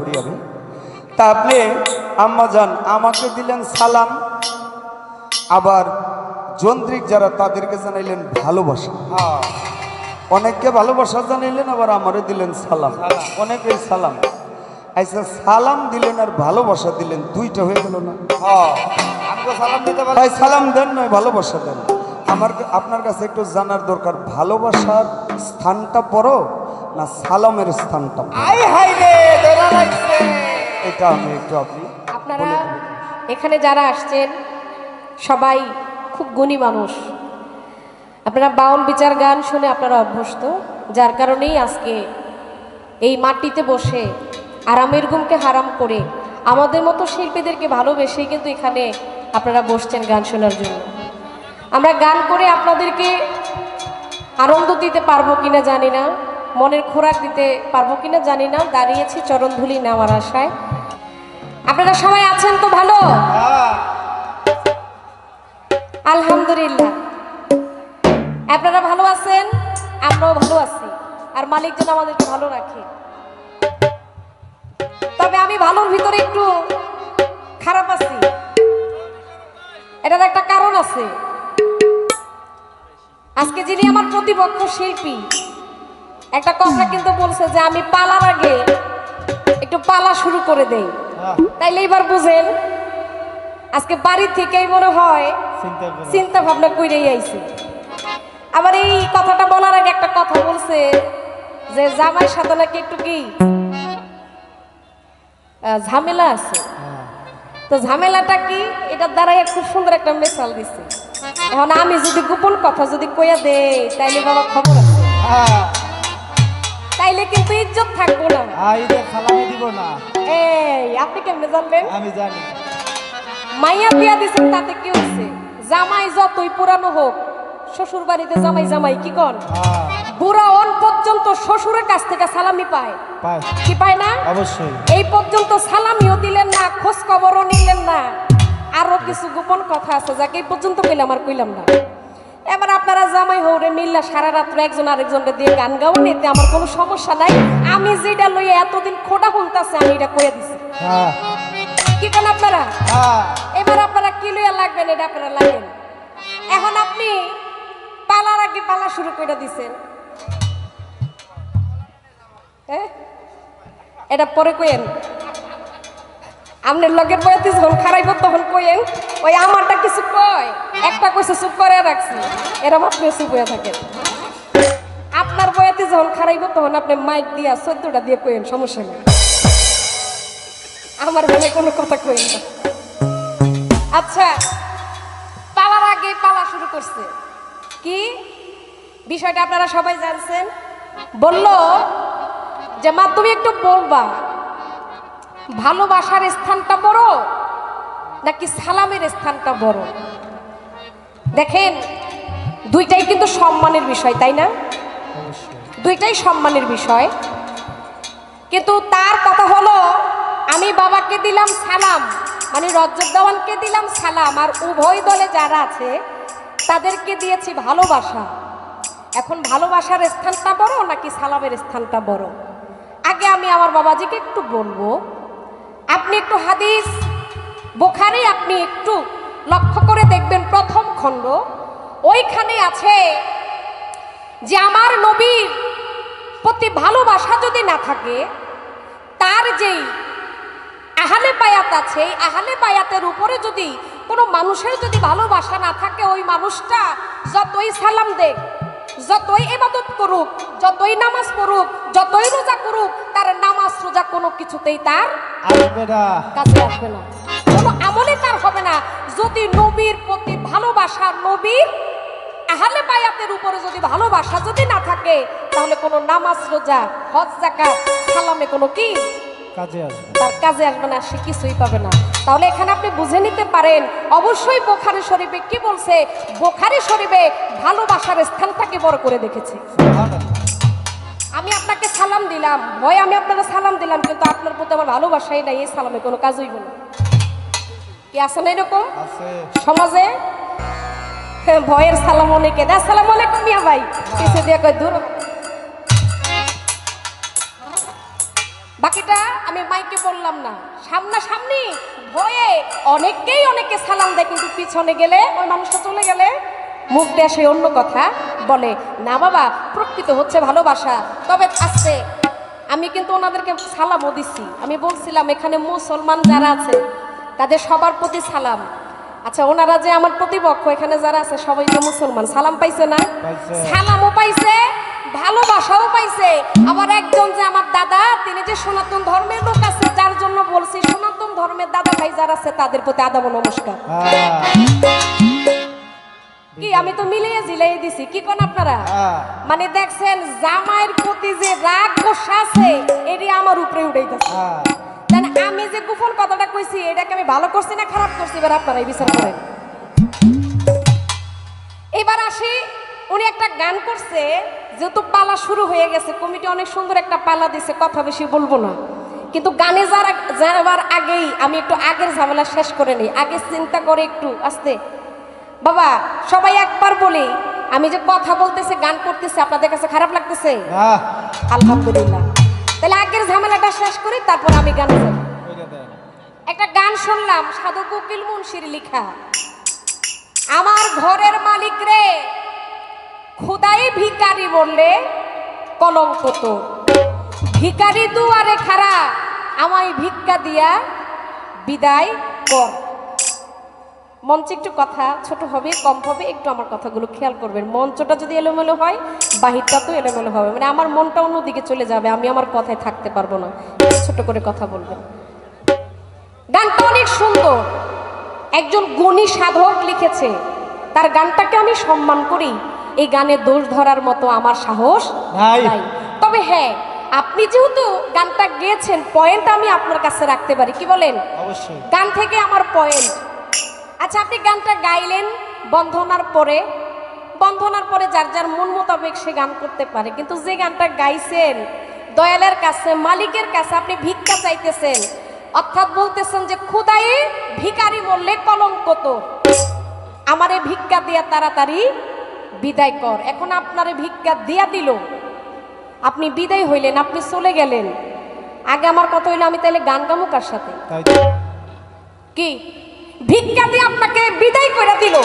করি আমি। তা আপনি আম্মা যান আমাকে দিলেন সালাম, আবার যন্ত্রিক যারা তাদেরকে জানাইলেন ভালোবাসা। অনেককে ভালোবাসা জানাইলেন, আবার আমারে দিলেন সালাম। অনেকেই সালাম। আচ্ছা, সালাম দিলেন আর ভালোবাসা দিলেন, দুইটা হয়ে গেল না? সালাম দিতে ভাই সালাম দেন নয় ভালোবাসা দেন। আপনার কাছে একটু জানার দরকার, ভালোবাসার স্থানটা বড় না সালামের স্থানটা বড়? এটা আমি একটু আপনারা এখানে যারা আসছেন সবাই খুব গুণী মানুষ। আপনারা বাউল বিচার গান শুনে আপনারা অভ্যস্ত, যার কারণেই আজকে এই মাটিতে বসে আরামের ঘুমকে হারাম করে আমাদের মতো শিল্পীদেরকে ভালোবেসে কিন্তু এখানে আপনারা বসছেন গান শোনার জন্য। আমরা গান করে আপনাদেরকে আনন্দ দিতে পারবো কিনা জানি না, মনের খোরাক দিতে পারবো কিনা জানি না। দাঁড়িয়েছি চরণধুলি নেওয়ার আশায়। আপনারা সবাই আছেন তো ভালো? আলহামদুলিল্লাহ। আপনারা ভালো আছেন, আমরাও ভালো আছি, আর মালিক যেন আমাদেরকে ভালো রাখে। তবে আমি ভালোর ভিতরে একটু খারাপ আছি, এটার একটা কারণ আছে। আজকে যিনি আমার প্রতিপক্ষ শিল্পী একটা কথা কিন্তু বলছে যে আমি পালার আগে একটু পালা শুরু করে দেই। তাইলে এবার বুঝেন আজকে বাড়ি থেকেই মনে হয় চিন্তা ভাবনা কইরেই আইছে। আবার এই কথাটা বলার আগে একটা কথা বলছে যে জামাই সাথে নাকি একটু কি ঝামেলা আছে। তো ঝামেলাটা কি, এটার দ্বারাই খুব সুন্দর একটা মেসাল দিছে। এখন আমি যদি গোপন কথা যদি কইয়া দেই তাইলে বাবা খবর আছে, তাইলে কিন্তু ইজ্জত থাকবো না। এই আপনি কেমনে জানবেন? আমি জানি। মাইয়া বিয়া দিছেন তাতে কি হচ্ছে? জামাই যতই পুরানো হোক, শ্বশুর বাড়িতে জামাই জামাই কি কন, বুড়া অন পর্যন্ত শ্বশুরের কাছ থেকে সালামি পায় কি পায় না? অবশ্যই। এই পর্যন্ত সালামিও দিলেন না, খোঁজ খবরও নিলেন না। আরো কিছু গোপন কথা আছে যাকে এই পর্যন্ত কইলাম আর কইলাম না। এবার আপনারা জামাই হৌরে মিল্লা সারা রাত্র একজন আরেকজনকে দিয়ে গান গাওন, এতে আমার কোনো সমস্যা নাই। আমি যেটা লইয়া এতদিন খোটা শুনতাছে আমি এটা কইয়া দিছি। কি কেন আপনারা এবার আপনারা কি লইয়া লাগবেন এটা আপনারা লাগেন। এখন আপনি পালার আগে পালা শুরু করে দিছেন, এটা পরে কইেন। আপনার লগের বয়াতি যখন খারাইব তখন কইেন ওই আমারটা কিছু কয়, একটা কইছে চুপ করে রাখছি, এরম আপনি চুপ হয়ে থাকেন। আপনার বয়াতি যখন খারাইব তখন আপনি মাইক দিয়া 14টা দিয়ে কইেন, সমস্যা নেই। আমার মনে কোনো কথা কইেন না। আচ্ছা, পালার আগে পালা শুরু করছে কি বিষয়টা আপনারা সবাই জানছেন। বলল যে মা তুমি একটু বলবা ভালোবাসার স্থানটা বড় নাকি সালামের স্থানটা বড়? দেখেন দুইটাই কিন্তু সম্মানের বিষয়, তাই না? দুইটাই সম্মানের বিষয়। কিন্তু তার কথা হলো আমি বাবাকে দিলাম সালাম, মানে রজ্জব দেওয়ানকে দিলাম সালাম, আর উভয় দলে যারা আছে তাদেরকে দিয়েছি ভালোবাসা। এখন ভালোবাসার স্থানটা বড় নাকি সালামের স্থানটা বড়? আগে আমি আমার বাবাজিকে একটু বলবো, আপনি একটু হাদিস বুখারী আপনি একটু লক্ষ্য করে দেখবেন, প্রথম খণ্ড, ওইখানে আছে যে আমার নবীর প্রতি ভালোবাসা যদি না থাকে, তার যেই আহলে বায়াত আছে, এই আহলে বায়াতের উপরে যদি কোনো মানুষের যদি ভালোবাসা না থাকে, ওই মানুষটা যতই সালাম দেখ, যতই ইবাদত করুক, যতই নামাজ পড়ুক, যতই রোজা করুক, তার নামাজ রোজা কোনো কিছুতেই তার আসবে না, কাছে আসবে না, কোনো আমলে তার হবে না। যদি নবীর প্রতি ভালোবাসা, নবীর আহলে বায়াতের উপরে যদি ভালোবাসা যদি না থাকে, তাহলে কোনো নামাজ রোজা হজ যাকাত সালামে কোনো কি কাজে আসবে, তার কাজে আসবে না, সে কিছুই পাবে না। তাহলে এখানে আপনি বুঝে নিতে পারেন অবশ্যই বুখারী শরীফে কি বলছে, বুখারী শরীফে ভালোবাসার স্থানটাকে বড় করে দেখেছে। আমি আপনাকে সালাম দিলাম, ভয় আমি আপনাকে সালাম দিলাম, কিন্তু আপনার প্রতি আমার ভালোবাসাই নাই, এই সালামে কোনো কাজ হইব না। কি আছে না এরকম সমাজে? ভয়ের সালাম অনেকে দেয়, আসসালামু আলাইকুম মিয়া ভাই, পিছে দিয়ে কয় দূর। বাকিটা আমি মাইক সবাইকে বললাম না, সামনাসামনি ভয়ে অনেকে সালাম দেয়, কিন্তু পিছনে গেলে ওই মানুষটা চলে গেলে মুখ দিয়ে সে অন্য কথা বলে। না বাবা, প্রকৃত হচ্ছে ভালোবাসা। তবে আসছে, আমি কিন্তু ওনাদেরকে সালামও দিছি। আমি বলছিলাম এখানে মুসলমান যারা আছে তাদের সবার প্রতি সালাম। আচ্ছা, ওনারা যে আমার প্রতিপক্ষ, এখানে যারা আছে সবাই যে মুসলমান, সালাম পাইছে না? সালামও পাইছে, ভালোবাসাও পাইছে। আবার একজন যে আমার দাদা, তিনি যে সনাতন ধর্মের লোক আছে, যার জন্য বলছি সনাতন ধর্মের দাদা ভাই যারা আছে তাদের প্রতি আদাব নমস্কার। কি আমি তো মিলিয়ে ঝিলিয়ে দিছি, কি কোন আপনারা? মানে দেখছেন জামাইয়ের প্রতি যে রাগ গোসা আছে এটি আমার উপরে উঠাইতেছে। আমি যে গোপন কথাটা কইছি এটাকে আমি ভালো করছি না খারাপ করছি, এবার আপনারাই বিচার করেন। এবার আসি, উনি একটা গান করছে, যেহেতু পালা শুরু হয়ে গেছে, কমিটি অনেক সুন্দর একটা পালা দিছে, কথা বেশি বলবো না। কিন্তু গানে যাবার আগেই আমি একটু আগের ঝামেলা শেষ করে নিই, আগে চিন্তা করে একটু আস্তে। বাবা সবাই একবার বলি, আমি যে কথা বলতেছি গান করতেছি আপনাদের কাছে খারাপ লাগতেছে? আলহামদুলিল্লাহ। তাহলে আগের ঝামেলাটা শেষ করি, তারপর আমি গান গাই। একটা গান শুনলাম সাধু কোকিল মুন্সির লেখা, আমার ঘরের মালিক রে খুদাই ভিখারি বললে কলঙ্ক তো, ভিখারি দুয়ারে খাড়া আমায় ভিক্ষা দিয়া বিদায় কর। মঞ্চে একটু কথা ছোট হবে, কম হবে, একটু আমার কথাগুলো খেয়াল করবেন। মঞ্চটা যদি এলোমেলো হয়, বাহিরটা তো এলোমেলো হবে, মানে আমার মনটা অন্যদিকে চলে যাবে, আমি আমার কথায় থাকতে পারবো না। ছোট করে কথা বলবেন। গানটা অনেক সুন্দর, একজন গুণী সাধক লিখেছে, তার গানটাকে আমি সম্মান করি। এই গানে দোষ ধরার মতো আমার সাহস নাই। তবে হ্যাঁ, আপনি যেহেতু গানটা গেয়েছেন, পয়েন্ট আমি আপনার কাছে রাখতে পারি, কি বলেন? অবশ্যই। গান থেকে আমার পয়েন্ট। আচ্ছা, আপনি গানটা গাইলেন বন্ধনার পরে যার যার মন মোতাবেক সে গান করতে পারে, কিন্তু যে গানটা গাইছেন দয়ালের কাছে, মালিকের কাছে আপনি ভিক্ষা চাইতেছেন, অর্থাৎ বলতেছেন যে খুদাই ভিখারি বললে কলঙ্ক তো, আমারে ভিক্ষা দিয়া তাড়াতাড়ি বিদায় কর। এখন আপনারে ভিক্ষা দিয়া দিল, আপনি বিদায় হইলেন, আপনি চলে গেলেন। আগে আমার কথা হইলো আমি তাহলে গান গামু কার সাথে? কি ভিক্ষা দিয়ে আপনাকে বিদায় করে দিল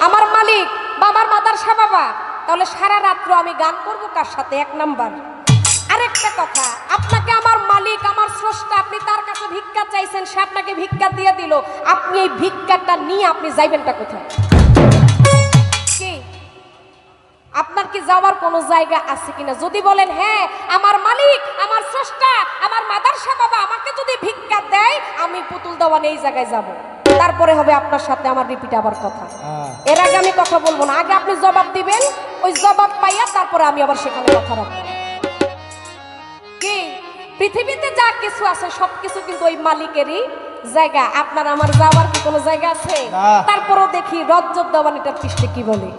আমার মালিক বা আমার মাদারসা বাবা, তাহলে সারা রাত্র আমি গান করবো কার সাথে? এক নাম্বার। আরেকটা কথা, আপনাকে আমার মালিক, আমার স্রষ্টা, আপনি তার কাছে ভিক্ষা চাইছেন, সে আপনাকে ভিক্ষা দিয়ে দিল, আপনি এই ভিক্ষাটা নিয়ে আপনি যাইবেনটা কোথায়? কি আপনার কি যাওয়ার কোনো জায়গা আছে কিনা? যদি বলেন হ্যাঁ, আমার মালিক, আমার স্রষ্টা, আমার মাদারসা বাবা আমাকে যদি ভিক্ষা দেয়, আমি পুতুল দেওয়ান এই জায়গায় যাব, তারপরে হবে আপনার সাথে আমার রিপিট আবার কথা। এর আগে আমি কথা বলবো না, আগে আপনি জবাব দিবেন, ওই জবাব পাইয়া তারপরে আমি আবার সেখানে কথা রাখবো। কি পৃথিবীতে যা কিছু আছে সবকিছু কিন্তু ওই মালিকেরই জায়গা, আপনার আমার যাওয়ার কি কোনো জায়গা আছে? তারপরেও দেখি রজ্জব দেওয়ান এটার পৃষ্ঠে কি বলে।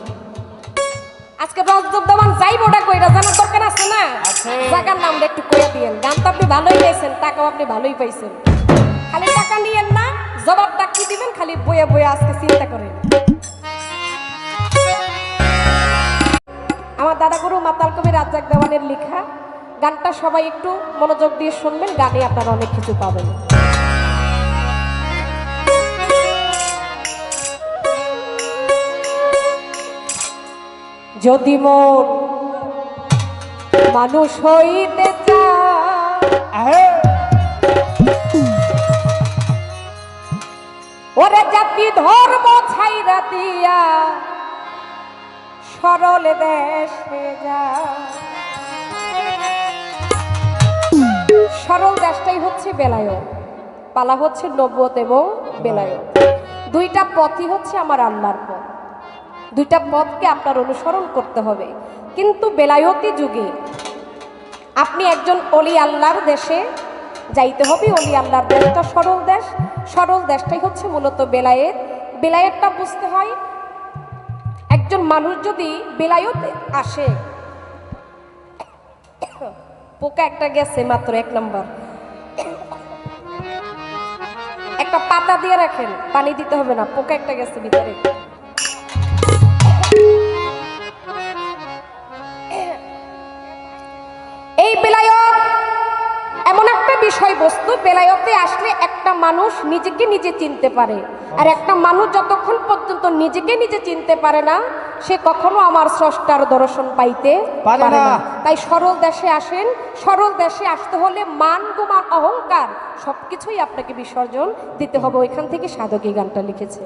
আজকে রজ্জব দেওয়ান যাইবোটা কইরা জানার দরকার আছে না? জায়গার নামটা একটু কইয়া দিয়েন। গান তো আপনি ভালোই গাইছেন, টাকাও আপনি ভালোই পাইছেন, খালি টাকা নিয়েন না, জবাবটা কি দিবেন খালি বইয়া বইয়া আজকে চিন্তা করেন। আমার দাদা গুরু মাতাল কবি রাজ্জাক দেওয়ানের লেখা গানটা সবাই একটু মনোযোগ দিয়ে শুনবেন, গানে আপনারা অনেক কিছু পাবেন। যদি মন মানুষ হইতে চায়, ওরে জাতি ধর্ম ছাইরা দিয়া সরল দেশে যায়। সরল দেশটাই হচ্ছে বেলায়েত, পালা হচ্ছে নবুয়ত এবং বেলায়েত। দুইটা পথই হচ্ছে আমার আল্লাহর পথ, দুইটা পথকে আপনার অনুসরণ করতে হবে। কিন্তু বেলায়েতি যুগে আপনি একজন অলি আল্লাহর দেশে যাইতে হবে। অলি আল্লাহর দেশটা সরল দেশ, সরল দেশটাই হচ্ছে মূলত বেলায়েত। বেলায়েতটা বুঝতে হয়, একজন মানুষ যদি বেলায়েতে আসে, পোকা একটা গেছে মাত্র, এক নাম্বার একটা পাতা দিয়ে রাখেন, পানি দিতে হবে না, পোকা একটা গেছে ভিতরে। এই বেলায়েত এমন একটা বিষয়বস্তু শুধু বেলায়তে আসলে একটা মানুষ নিজেকে নিজে চিনতে পারে, আর একটা মানুষ যতক্ষণ পর্যন্ত নিজেকে নিজে চিনতে পারে না সে কখনো আমার স্রষ্টার দর্শন পাইতে পারে পারে না। না। তাই সরল দেশে আসেন, সরল দেশে আসতে হলে মান গুমান অহংকার সবকিছুই আপনাকে বিসর্জন দিতে হবে। ওইখান থেকে সাধক এই গানটা লিখেছে।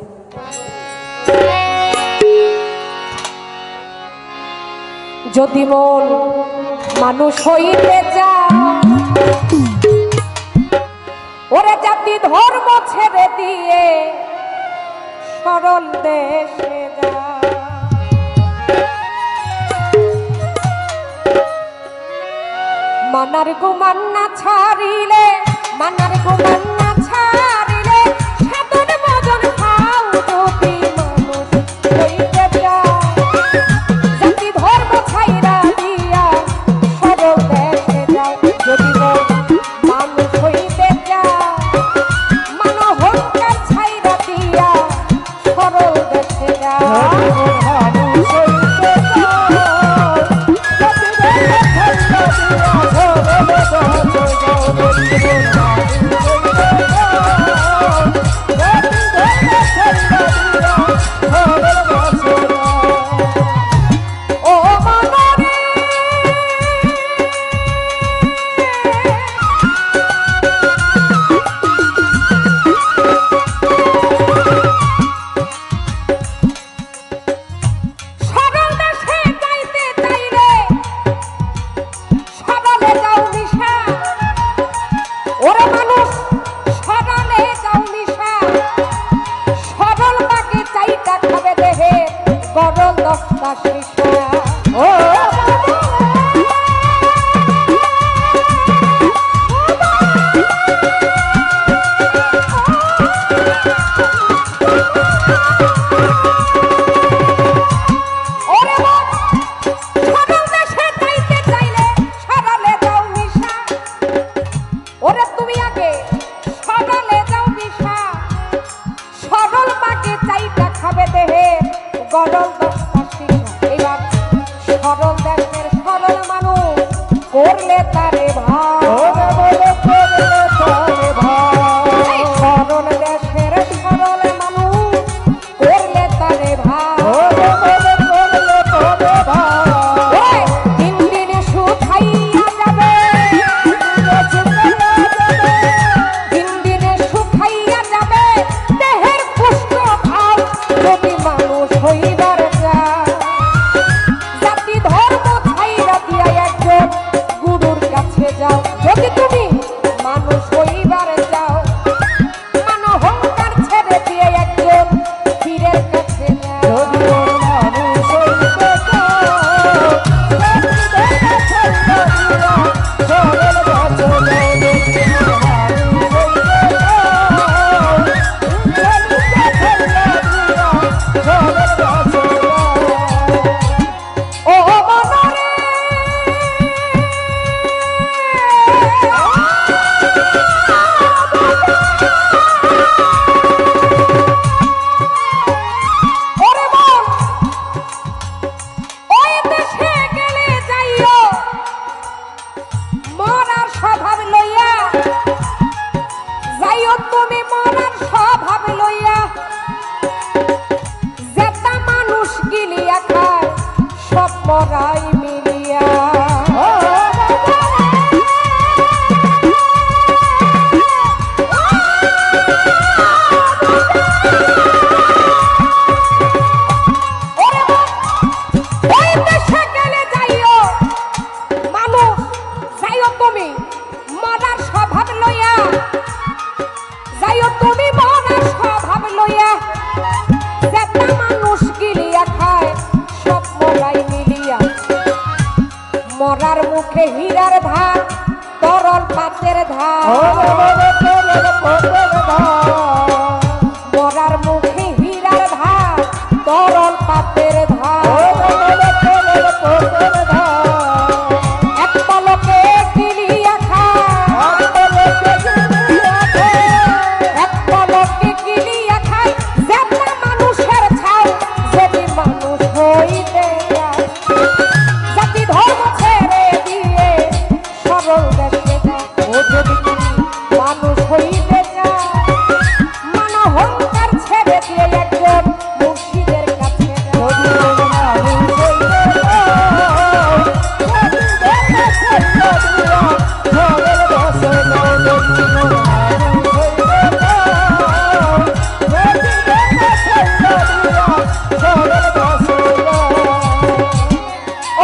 যদি মন মানুষ হইতে চায়, ওরে জাতি ধর্ম ছেড়ে দিয়ে সরল দেশে যা। মানার গুমান না ছাড়িলে, মানার গুমান না ছাড়িলে সাধন ভজন খাও যদি মানুষ হইতে চায়। জাতি ধর্ম ছাইরা দিয়া সরল দেশে যাও, যদি মানুষ হইতে চায়। মান অহংকার ছাইরা দিয়া সরল দেশে যাও। ও মনরে সরল দেশে যাইতে চাইলে সরলে যাও নিশা। ওরে মানুষ সরলে যাও নিশা, সরল তাকে চাইটা খাবে দেহে গরল দশটা শিশা। ও ওরে মন, সরল দেশে যাইতে চাইলে সরলে যাও নিশা। ওরে তুমি আগে সরলে যাও নিশা, সরল পাকে চাইটা খাবে দেহে গরল দশটা শিশা। এবার সরল দেশের সরল মানুষ করলে তারে ভাই, এই সরল দেশের সরল মানুষ করলে তারে ভাই। ওরে দিন দিন শুকাইয়া যাবে, দিন দিন শুকাইয়া যাবে দেহের পুষ্ট ভাব যদি মানুষ হইবার চায়। জাতি ধর্ম ছাইরা দিয়া একজন গুরুর কাছে যাও, যদি তুমি মানুষ হইবার চাও। মান অহংকার ছেড়ে দিয়ে একজন পীরের কাছে যাও। ও মনরে ওরে মন, ওই দেশে গেলে যাইও মরার স্বভাব লইয়া, যাইও তুমি মরার স্বভাব লইয়া। যেটা মানুষ গিলিয়া খায় সব মরাই মিলিয়া। ওরে মন, ওই দেশে গেলে যাইও মানুষ, যাইও তুমি মরার স্বভাব লইয়া, যাইও তুমি মরার স্বভাব লইয়া। যেটা মানুষ গিলিয়া খায় সব মরাই মিলিয়া। মরার মুখে হীরার ধার, তরল পাতের ধার। মরার মুখে হীরার ধার, তরল পাতের ধার। এক পলকে গিলিয়া খায়, এক পলকে গিলিয়া খায় যেটা মানুষের ছাই যদি মানুষ হইতে যায়। জাতি ধর্ম ছেড়ে দিয়ে সরল দেশে যায়, ও যদি তুমি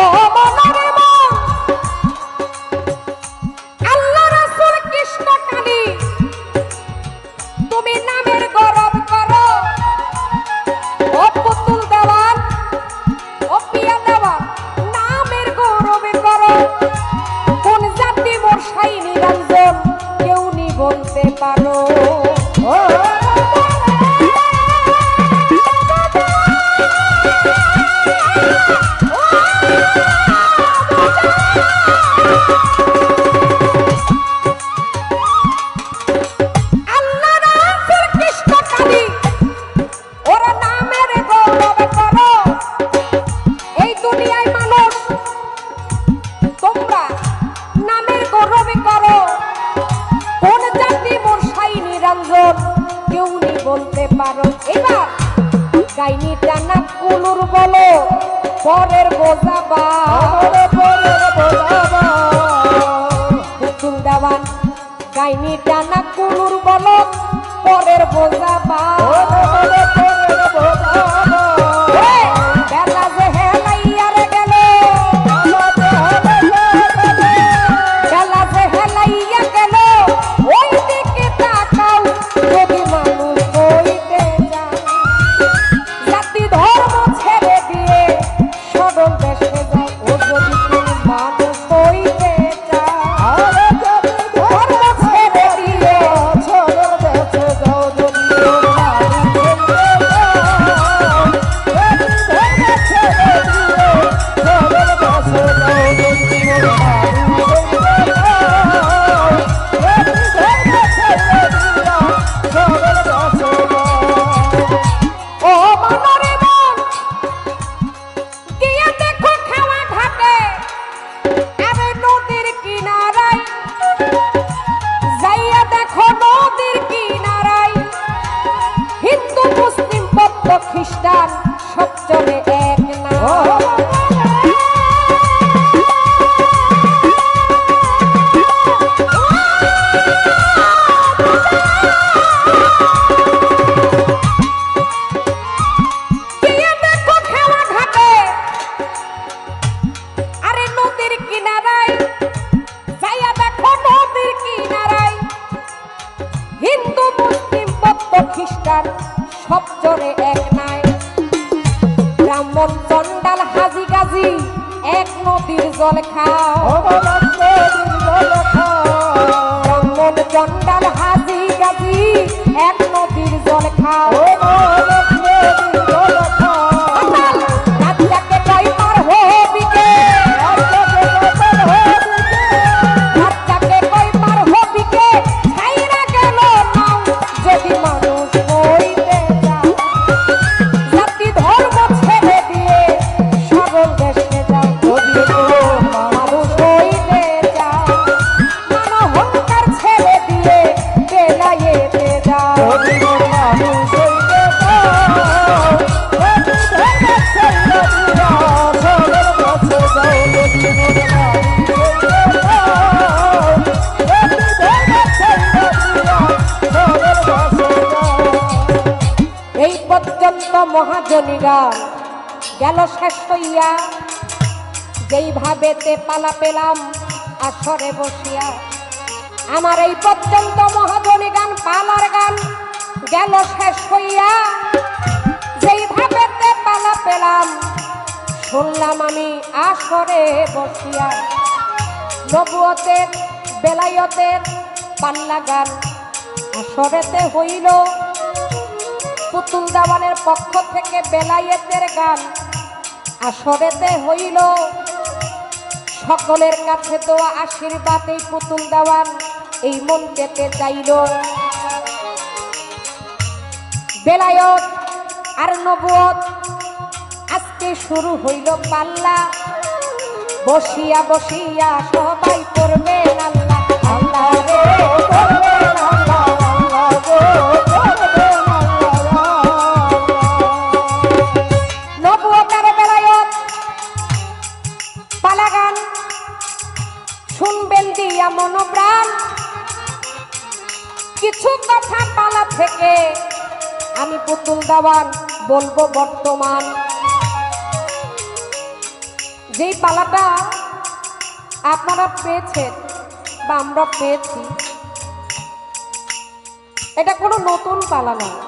ও মনের মন, আল্লাহ রাসূল কৃষ্ণ কালী, তুমি নামের গরব করো। ও পুতুল দেওয়ান, ও পিয়া দেওয়ান, নামের গৌরব করো। কোন জাতি মোর সাই নিরঞ্জন কেউ নি বলতে পারো। আল্লাহ রাসূল কৃষ্ণ কালী, ওরা নামের গৌরব করো। এই দুনিয়ায় মানুষ, তোমরা নামের গৌরব করো। কোন জাতি মোর সাই নিরঞ্জন কেউ নি বলতে পারো। এবার গাইনি টানা কুলুর বলো, পরের বোঝাবা পুতুল দেওয়ান। গাইনি টানা কুলুর বলো, পরের বোঝাবা। বেলা যে হেলাইয়ার গেল, বেলা যে হেলাইয়া গেল, ওই দিকে তাকাও যদি মানুষ হইতে যায়। জাতি ধর্ম ছেড়ে দিয়ে সরল দেশে যাও, ও যদি তুমি মানুষ হইতে চাও। ধর্ম ছেড়ে দিয়ে সরল দেশে যাও, যদি ও মনের মন, গিয়ে দেখো খাওয়া ঘাটে, আরে নদীর কিনারায় যাইয়া দেখো নদীর কিনারায়। হিন্দু মুসলিম বৌদ্ধ খ্রিস্টান সব চলে এক না। গিয়ে দেখো খাওয়া ঘাটে, আরে নদীর কিনারায় যাইয়া দেখো নদীর কিনারায়। হিন্দু মুসলিম বৌদ্ধ খ্রিস্টান সব জনে এক নাই। ব্রাহ্মণ চন্ডাল হাজি গাজি এক নদীর জল খাও। ব্রাহ্মণ চন্ডাল হাজি গাজি এক নদীর জল খাও। রাজাকে কই পার হবি কে, রাজাকে কই পার হবি কে, ছাইরা গেল নাও যদি মানুষ হইতে চাও। জাতি ধর্ম ছেড়ে দিয়ে সরল দেশে যাও, যদি মানুষ হইতে চাও। মান অহংকার ছেড়ে দিয়ে বেলায়েতে যাও। এই পর্যন্ত মহাজনী গান গেল শেষ হইয়া। যেইভাবেতে পালা পেলাম আসরে বসিয়া। আমার এই পর্যন্ত মহাজনী গান পালার গান গেল শেষ হইয়া। যেইভাবেতে পালা পেলাম শুনলাম আমি আসরে বসিয়া। নবুয়তের বেলায়তের পাল্লা গান আসরেতে হইল। পুতুল দেওয়ানের পক্ষ থেকে বেলায়েতের গান আসরেতে হইল। সকলের কাছে তো আশীর্বাদ এই পুতুল দেওয়ান এই মন পেতে চাইল। বেলায়ত আর নবুয়ত আজকে শুরু হইল পাল্লা। বসিয়া বসিয়া সবাই করবেন আল্লাহ আল্লাহ রে, করবেন আল্লাহ আল্লাহ গো, করবেন আল্লাহ। নবুয়ত আর বেলায়ত পালা গান শুনবেন দিয়া মনোপ্রাণ। কিছু কথা পালা থেকে আমি পুতুল দেওয়ান বলবো বর্তমান। যেই পালাটা আপনারা পেয়েছেন বা আমরা পেয়েছি, এটা কোনো নতুন পালা নয়।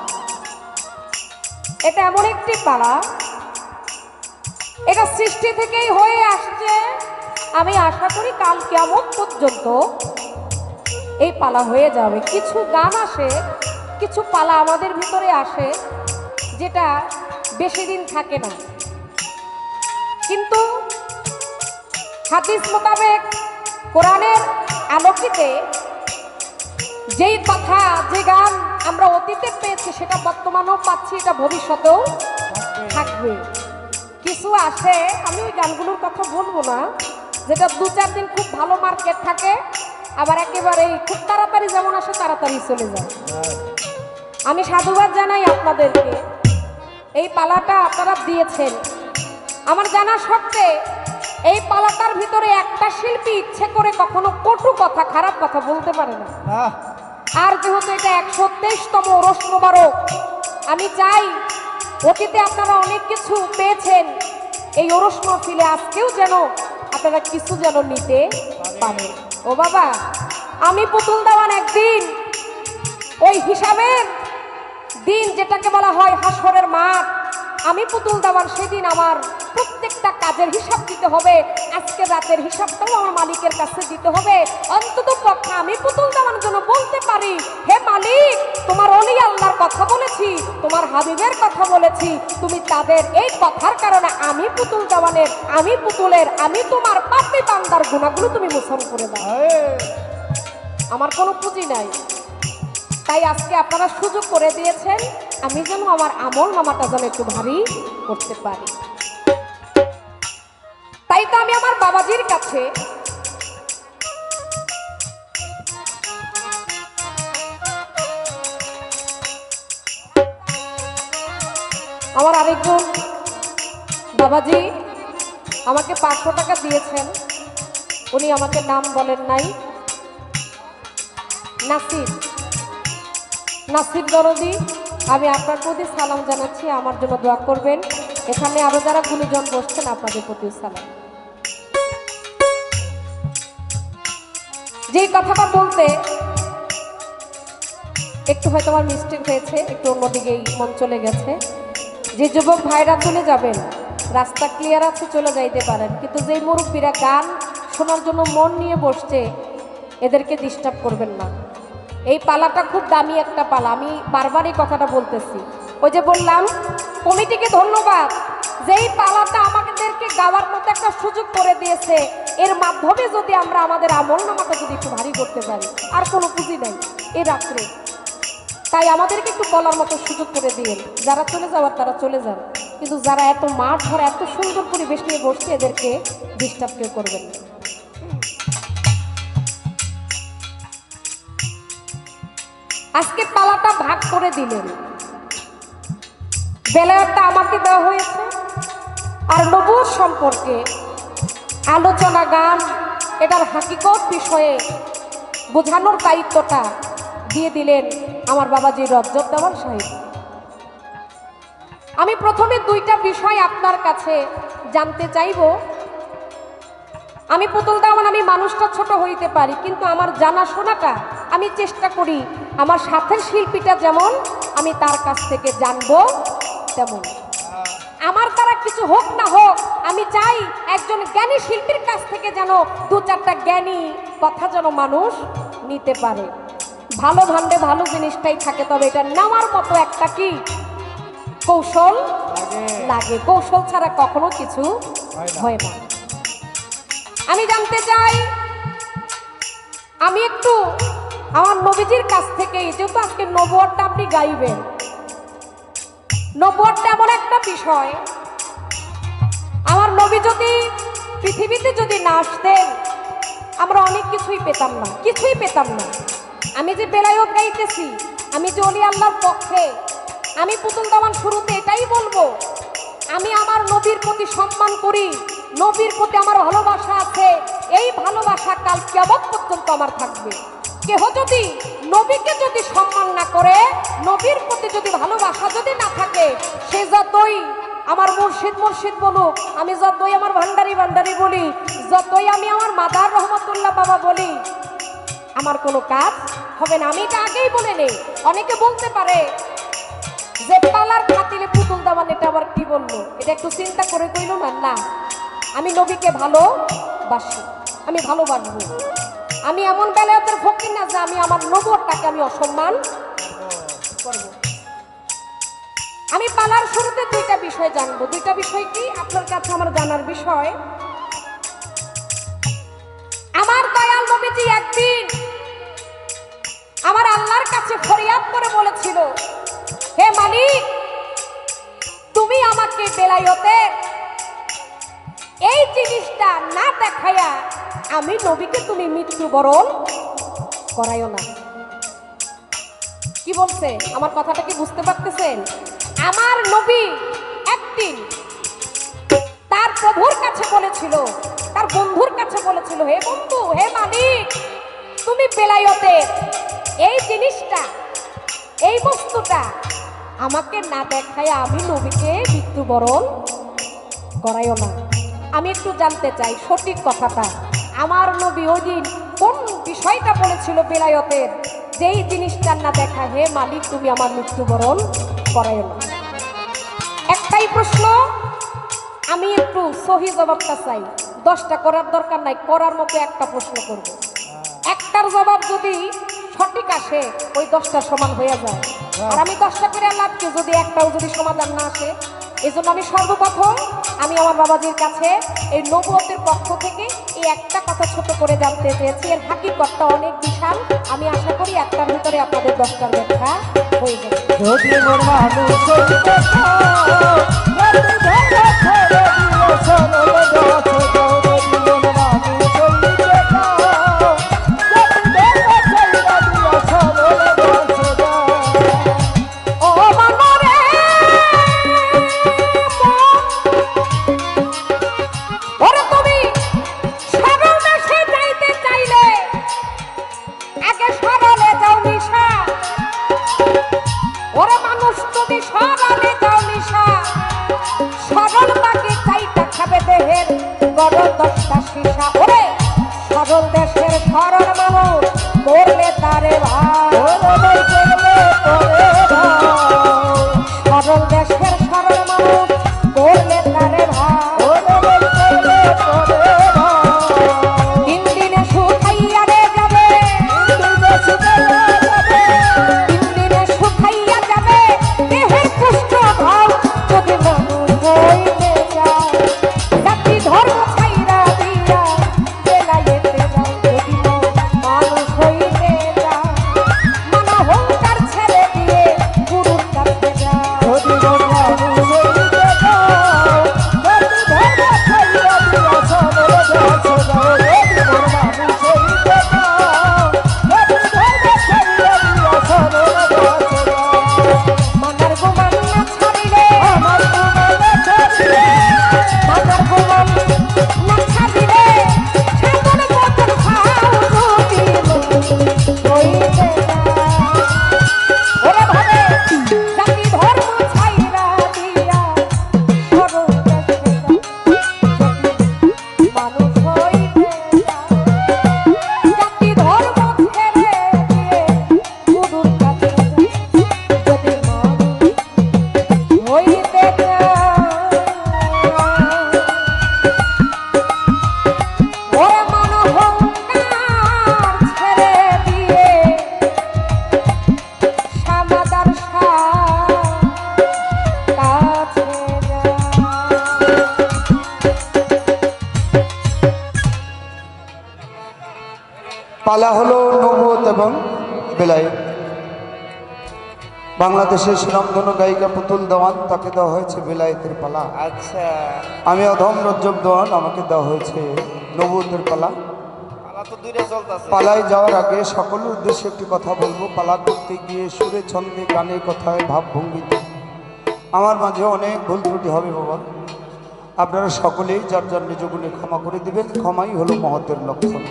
এটা এমন একটি পালা, এটা সৃষ্টি থেকেই হয়ে আসছে। আমি আশা করি কাল কিয়ামত পর্যন্ত এই পালা হয়ে যাবে। কিছু গান আসে, কিছু পালা আমাদের ভিতরে আসে যেটা বেশি দিন থাকে না, কিন্তু হাদিস মোতাবেক কোরআনের আলোকিতে যেই কথা, যে গান আমরা অতীতে পেয়েছি সেটা বর্তমানেও পাচ্ছি, এটা ভবিষ্যতেও থাকবে। কিছু আসে, আমি ওই গানগুলোর কথা বলবো না, যেটা 2-4 দিন খুব ভালো মার্কেট থাকে, আবার একেবারে খুব তাড়াতাড়ি যেমন আসে তাড়াতাড়ি চলে যায়। আমি সাধুবাদ জানাই আপনাদেরকে, এই পালাটা আপনারা দিয়েছেন। আমার জানা সত্ত্বে এই পালাটার ভিতরে একটা শিল্পী ইচ্ছে করে কখনো কটু কথা, খারাপ কথা বলতে পারে না। আর যেহেতু এটা 123তম ওরস মোবারক, আমি চাই অতীতে আপনারা অনেক কিছু পেয়েছেন, এই ওরস মাহফিলে আজকেও যেন আপনারা কিছু যেন নিতে পারেন। ও বাবা, আমি পুতুল দেওয়ান একদিন ওই হিসাবের দিন, যেটাকে বলা হয় হাসরের মাঠ, আমি পুতুল দেওয়ান সেদিন আমার প্রত্যেকটা কাজের হিসাব দিতে হবে। আজকে রাতের হিসাবটাও আমার মালিকের কাছে দিতে হবে। অন্তত পক্ষে আমি পুতুল দেওয়ার জন্য বলতে পারি, হে মালিক, তোমার অলি আল্লাহর কথা বলেছি, তোমার হাবিবের কথা বলেছি, তুমি তাদের এই কথার কারণে আমি পুতুল দেওয়ানের, আমি পুতুলের, আমি তোমার পাপী বান্দার গুনাহগুলো তুমি মোচন করে দাও। আমার কোনো পুঁজি নাই, তাই আজকে আপনারা সুযোগ করে দিয়েছেন, আমি যেন আমার আমল নামাটা যেন একটু ভারী করতে পারি। তাই তো আমি আমার বাবাজির কাছে আমার আরেকজন বাবাজি আমাকে 500 টাকা দিয়েছেন, উনি আমাকে নাম বলেন নাই, নাসির দরদি, আমি আপনার প্রতি সালাম জানাচ্ছি, আমার জন্য দোয়া করবেন। এখানে আরো যারা গুণীজন বসছেন, আপনাদের প্রতি সালাম। যেই কথাটা বলতে একটু হয়তো আমার মিস্টেক হয়েছে, একটু অন্যদিকেই মন চলে গেছে। যে যুবক ভাইরা চলে যাবেন, রাস্তা ক্লিয়ার আছে, চলে যাইতে পারেন, কিন্তু যেই মুরব্বীরা গান শোনার জন্য মন নিয়ে বসছে, এদেরকে ডিস্টার্ব করবেন না। এই পালাটা খুব দামি একটা পালা, আমি বারবার এই কথাটা বলতেছি। ওই যে বললাম, কমিটিকে ধন্যবাদ, যেই পালাটা আমাদেরকে গাওয়ার মতো একটা সুযোগ করে দিয়েছে। এর মাধ্যমে যদি আমরা আমাদের আমল নামাটা যদি একটু ভারী করতে পারি, আর কোনো পুঁজি নেই এ রাত্রে, তাই আমাদেরকে একটু বলার মতো সুযোগ করে দিন। যারা চলে যাওয়ার তারা চলে যান, কিন্তু যারা এত মাঠ ভরা এত সুন্দর পরিবেশ নিয়ে বসছে, এদেরকে ডিস্টার্ব কেউ করবেন না। আজকে পালাটা ভাগ করে দিলেন, বেলাটা আমাকে দেওয়া হয়েছে, আর নবুয়ত সম্পর্কে আলোচনা, গান, এটার হাকিকত বিষয়ে বোঝানোর দায়িত্বটা দিয়ে দিলেন আমার বাবাজি রজব দেওয়ান সাহেব। আমি প্রথমে 2টা বিষয় আপনার কাছে জানতে চাইব। আমি পুতুল দেওয়ান, আমি মানুষটা ছোট হইতে পারি, কিন্তু আমার জানাশোনাটা আমি চেষ্টা করি আমার সাথের শিল্পীটা যেমন আমি তার কাছ থেকে জানবো, তেমন আমার দ্বারা কিছু হোক না হোক, আমি চাই একজন জ্ঞানী শিল্পীর কাছ থেকে যেন 2-4টা জ্ঞানী কথা যেন মানুষ নিতে পারে। ভালো ভান্ডে ভালো জিনিসটাই থাকে, তবে এটা নেওয়ার মতো একটা কি কৌশল লাগে। কৌশল ছাড়া কখনো কিছু হয় না। আমি জানতে চাই, আমি একটু আমার নবীজির কাছ থেকে, যেহেতু আজকে নবুয়তটা আপনি গাইবেন, নবুয়তটা এমন একটা বিষয়, আমার নবী যদি পৃথিবীতে যদি না আসতেন, আমরা অনেক কিছুই পেতাম না, কিছুই পেতাম না। আমি যে বেলায়েত গাইতেছি, আমি যে ওলি আল্লাহর পক্ষে, আমি পুতুল দেওয়ান শুরুতে এটাই বলবো, আমি আমার নবীর প্রতি সম্মান করি, নবীর প্রতি আমার ভালোবাসা আছে। এই ভালোবাসা কাল কিয়ামত পর্যন্ত আমার থাকবে। কেহ যদি নবীকে যদি যদি ভালোবাসা যদি না থাকে, সে যতই আমার মুর্শিদ মুর্শিদ বলুক, আমি যতই আমার ভান্ডারি ভান্ডারি বলি, যতই আমি আমার মাদার রহমতুল্লাহ বাবা বলি, আমার কোনো কাজ হবে না। আমি এটা আগেই বলে নেই। অনেকে বলতে পারে যে পালার খাতিলে পুতুল দামান, এটা আবার কি বললো, এটা একটু চিন্তা করে কইল না। না, আমি নবীকে ভালোবাসি, আমি ভালোবাসবো। আমি এমন বেলায়তের ফকির না যে আমি আমার নবরটাকে আমি অসম্মান করব। আমি পালার শুরুতে দুইটা বিষয় জানবো। দুইটা বিষয় কি আপনার কাছে আমার জানার বিষয়? আমার দয়াল নবীজি একদিন আমার আল্লাহর কাছে ফরিয়াদ করে বলেছিল, হে মালিক, তুমি আমাকে বেলায়তে এই জিনিসটা না দেখাইয়া আমি নবীকে তুমি মৃত্যুবরণ করাইও না। কি বলছে? আমার কথাটা কি বুঝতে পারতেছেন? আমার নবী একদিন তার প্রভুর কাছে বলেছিল, তার বন্ধুর কাছে বলেছিল, হে বন্ধু, হে মালিক, তুমি বেলায়তে এই জিনিসটা, এই বস্তুটা আমাকে না দেখায় আমি নবীকে মৃত্যুবরণ করাইও না। আমি একটু জানতে চাই সঠিক কথাটা, আমার নবী ওই দিন কোন বিষয়টা বলেছিল বেলায়তের, যেই জিনিসটা না দেখা, হে মালিক, তুমি আমার মৃত্যুবরণ করাইও না? একটাই প্রশ্ন, আমি একটু সহি জবাবটা চাই। 10টা করার দরকার নাই, করার মতো একটা প্রশ্ন করব। একটার জবাব যদি সঠিক আসে, ওই 10টার সমান হয়ে যায়। আর আমি 10টা করে লাভকে যদি একটাও যদি সমাধান না আসে, এই জন্য আমি সর্বপ্রথম আমি আমার বাবাজির কাছে এই নবুয়তের পক্ষ থেকে এই একটা কথা ছোট করে জানতে চেয়েছি। এর হাকিকতটা অনেক বিশাল। আমি আশা করি একটার ভিতরে আপনাদের 10টার ব্যাখ্যা হয়ে যাবে। যদি মোর মানুষ হইতে চাও, রাতে ধরে ছেড়ে দিও সরল গাছে যাও। যদি মোর মানুষ হইতে চাও, রাতে ধরে ছেড়ে দিও সরল গাছে যাও। ও মনরে ওরে, তুমি সরল দেশে যাইতে চাইলে আগে সরলে যাও নিশা। ওরে মানুষ, তুমি সরলে যাও নিশা, সরল বাকি চাইটা খাবে দেহের গরল 10টা সীসা। ওরে সরল দেশের সরল মানুষ করলে তারে ভাই, সরল দেশের সরল মানুষ করলে তারে ভাই। দিন দিনে শুকাইয়া রে যাবে, দিন দিনে শুকাইয়া যাবে দেহের কুষ্ঠ ভাব, যদি মানুষ হইতে চাও, জাতি ধর্ম ছাইরা দিয়া বেলায়েতে যাও। যদি মানুষ হইতে চাও, মান অহংকার ছেড়ে দিয়ে গুরুর কাছে যাও। যদি মোর মানুষ হইতে চাও, রাতে ধরে ছেড়ে দিও সরল গাছে যাও। যদি মোর মানুষ হইতে চাও, রাতে ধরে ছেড়ে দিও সরল গাছে যাও। মানার গোমান না ছাড়িলে, আমার তোমারে ছাড়িলে, মানার গোমান না ছাড়িলে, সাগর মতন খাও যদি মানুষ হইতে চাও। ওরে ভাবে জাতি ধর্ম ছাইরা দিয়া সরল দেশে যাও। যদি মানুষ হইতে চাও, জাতি ধর্ম ছেড়ে দিয়ে গুরুর কাছে যাও। যদি মানুষ হইতে চাও, ওরে মন অহংকার ছেড়ে দিয়ে সামাদার কাছে যাও। পালা হলো নবুয়ত এবং বেলায়েত। বাংলাদেশের সুনামধন্য গায়িকা পুতুল দেওয়ান, তাকে দেওয়া হয়েছে বেলায়েতের পালা। আচ্ছা, আমি অধম রজ্জব দেওয়ান, আমাকে দেওয়া হয়েছে নবুয়তের পালা। পালা তো দূরে চলতেছে। পালায় যাওয়ার আগে সকলের উদ্দেশ্যে একটি কথা বলবো। পালা করতে গিয়ে সুরে ছন্দে গানে কথায় ভাবভঙ্গিতে আমার মাঝে অনেক ভুল ত্রুটি হবে বাবা। আপনারা সকলেই যার যার নিজ গুণে ক্ষমা করে দিবেন। ক্ষমাই হলো মহতের লক্ষণ।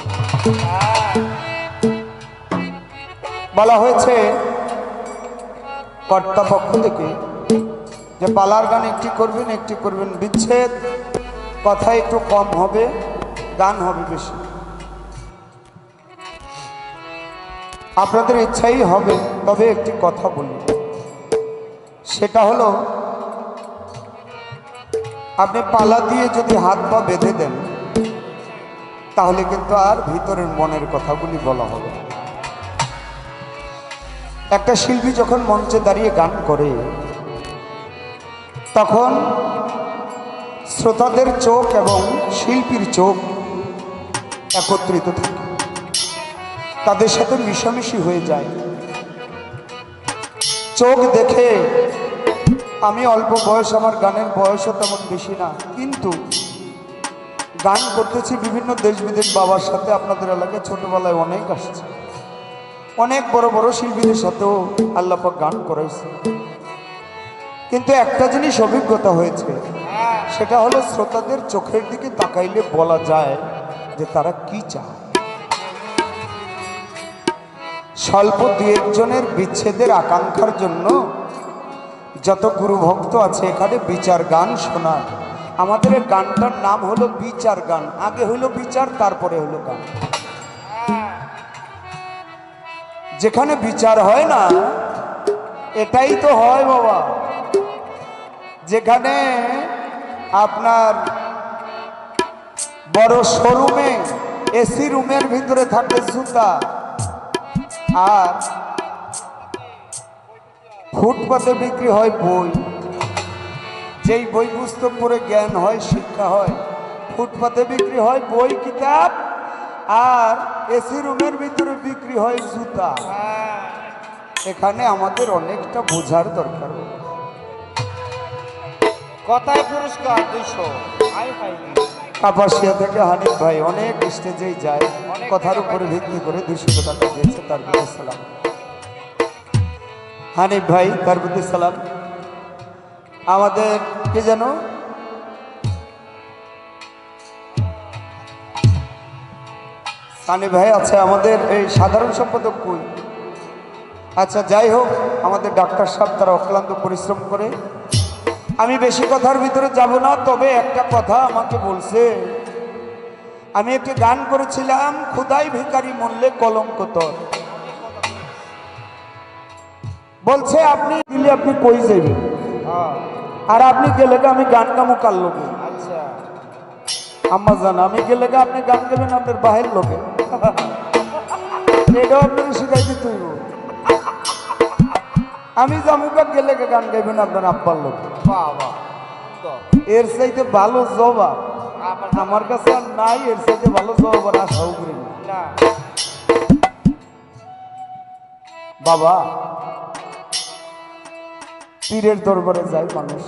বলা হয়েছে কর্তা পক্ষ থেকে যে পালার গান একটি করবেন, বিচ্ছেদ কথা একটু কম হবে, গান হবে বেশি। আপনাদের ইচ্ছাই হবে, তবে একটি কথা বলি, সেটা হলো আপনি পালা দিয়ে যদি হাত পা বেঁধে দেন তাহলে কিন্তু আর ভিতরের মনের কথাগুলি বলা হবে না। একটা শিল্পী যখন মঞ্চে দাঁড়িয়ে গান করে তখন শ্রোতাদের চোখ এবং শিল্পীর চোখ একত্রিত থাকে, তাদের সাথে মিশামিশি হয়ে যায়। চোখ দেখে, আমি অল্প বয়স, আমার গানের বয়সও তেমন বেশি না, কিন্তু গান করতেছি বিভিন্ন দেশ বিদেশ বাবার সাথে, আপনাদের এলাকায় ছোটবেলায় অনেক আসছে, অনেক বড় বড় শিল্পীদের সাথেও আল্লাহ পাক গান করাইছে। কিন্তু একটা জিনিস অভিজ্ঞতা হয়েছে, সেটা হলো শ্রোতাদের চোখের দিকে তাকাইলে বলা যায় যে তারা কি চায়। স্বল্প দু একজনের বিচ্ছেদের আকাঙ্ক্ষার জন্য যত গুরু ভক্ত আছে এখানে বিচার গান শোনা। আমাদের এই গানটার নাম হলো বিচার গান, আগে হইল বিচার, তারপরে হলো গান। যেখানে বিচার হয় না, এটাই তো হয় বাবা। যেখানে আপনার বড় শোরুমে এসি রুমের ভিতরে থাকে জুতা, আর ফুটপাতে বিক্রি হয় বই, যেই বই পুস্তক পড়ে জ্ঞান হয়, শিক্ষা হয়, ফুটপাতে বিক্রি হয় বই কিতাব, আর এসি রুমের ভিতরে বিক্রি হয় জুতা। এখানে আমাদের অনেকটা বোঝার দরকার। কথায় পুরস্কার 200। কাপাসিয়া থেকে হানিফ ভাই অনেক স্টেজেই যায়, কথার উপরে ভিত্তি করে 200 টাকা দিয়েছে, তার প্রতি সালাম। হানিফ ভাই, তার প্রতি সালাম। আমাদের কে যেন হানিফ ভাই আছে, আমাদের এই সাধারণ সম্পাদক কই? আচ্ছা, যাই হোক, আমাদের ডাক্তার সাহেব তারা অক্লান্ত পরিশ্রম করে। আমি বেশি কথার ভিতরে যাব না, তবে একটা কথা আমাকে বলছে, আমি একটি গান করেছিলাম, খুদাই ভিখারি মরলে কলঙ্ক তোর। বলছে আপনি দিলে আপনি কই যাবেন, আর আপনি গেলে আমি গান গামু কার লোকে? আচ্ছা, আম্মা জান, আমি গেলে আপনি গান গাবেন আপনার বাহের লোকে, এটাও আপনাকে শিখাই দিতে হইব। আমি জামুকা গেলে গান গাইবেন আপনার আব্বার লোকে। বাবা, এর চাইতে ভালো জবাব আমার কাছে আর নাই, এর চাইতে ভালো জবাব আর আশাও করি না। বাবা, পীরের দরবারে যায় মানুষ,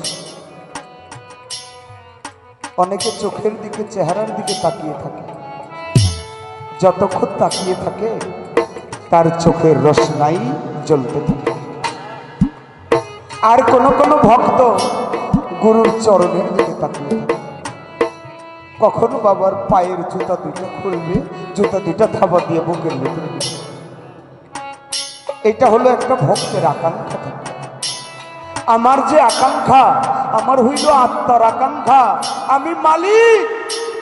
অনেকে চোখের দিকে, চেহারার দিকে তাকিয়ে থাকে, যতক্ষণ তাকিয়ে থাকে তার চোখের রোশনাই জ্বলতে থাকে। আর কোন কোন ভক্ত গুরুর চরণের দিকে তাকিয়ে থাকে, কখনো বাবার পায়ের জুতা দুইটা খুলবে, জুতা দুইটা থাবা দিয়ে বুকের ভিতরে দিবে। এটা হলো একটা ভক্তের আকাঙ্ক্ষা থাকে। আমার যে আকাঙ্ক্ষা, আমার হইল আত্মার আকাঙ্ক্ষা। আমি মালিক,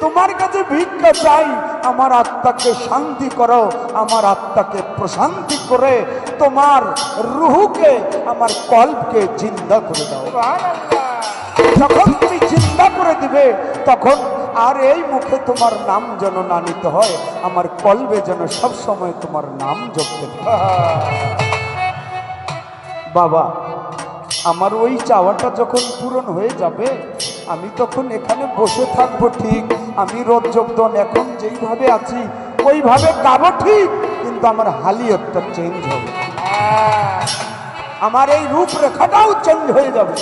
তোমার কাছে ভিক্ষা চাই, আমার আত্মাকে শান্তি করো, আমার আত্মাকে প্রশান্তি করে তোমার রুহুকে, আমার কল্পকে জিন্দা করে দাও। যখন তুমি চিন্তা করে দিবে, তখন আর এই মুখে তোমার নাম যেন না নিতে হয়, আমার কল্পে যেন সব সময় তোমার নাম জপতে থাকে। বাবা, আমার ওই চাওয়াটা যখন পূরণ হয়ে যাবে, আমি তখন এখানে বসে থাকবো ঠিক, আমি রজ্জবদন এখন যেইভাবে আছি ওইভাবে গাবো ঠিক, কিন্তু আমার হালিয়তটা চেঞ্জ হবে, আমার এই রূপরেখাটাও চেঞ্জ হয়ে যাবে।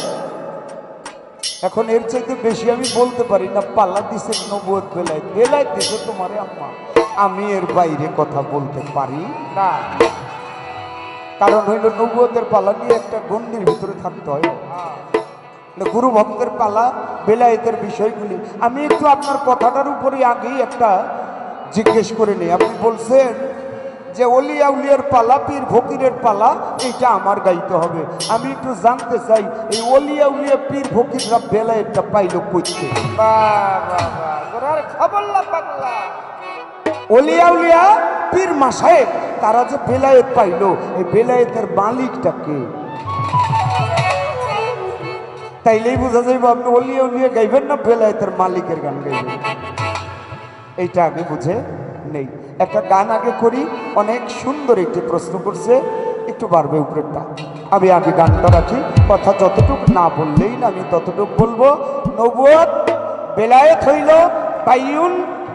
এখন এর চাইতে বেশি আমি বলতে পারি না। পাল্লা দিছে নবুয়ত বেলায়, বেলায় দিছে তোমারে আম্মা, আমি এর বাইরে কথা বলতে পারি না। কারণ হইল নবুয়তের পালা নিয়ে একটা গণ্ডির ভিতরে থাকতে হয়, গুরু ভক্তের পালা, বেলায়েতের বিষয়গুলি। আমি একটু আপনার কথাটার উপরে আগেই একটা জিজ্ঞেস করে নিই। আপনি বলছেন যে অলিয়া উলিয়ার পালা, পীর ফকিরের পালা, এইটা আমার গাইতে হবে। আমি একটু জানতে চাই এই অলিয়া উলিয়া পীর ফকিররা বেলায়েতটা পাইল কইতে? খবর না পাগলা। অলিয়া উলিয়া পীর মাসায়েব তারা যে বেলায়েত পাইল, এই বেলায়েতের মালিকটা কে? তাইলেই বোঝা যাইব আপনি অলিয়া উলিয়া গাইবেন না বেলায়েতের মালিকের গান গাইবেন। এইটা আগে বুঝে নেই। একটা গান আগে করি, অনেক সুন্দর একটি প্রশ্ন করছে, একটু বাড়বে উপরেরটা। আমি আগে গানটা রাখি, কথা যতটুকু না বললেই না আমি ততটুকু বলবো। নবুয়ত বেলায়েত হইল বাইউন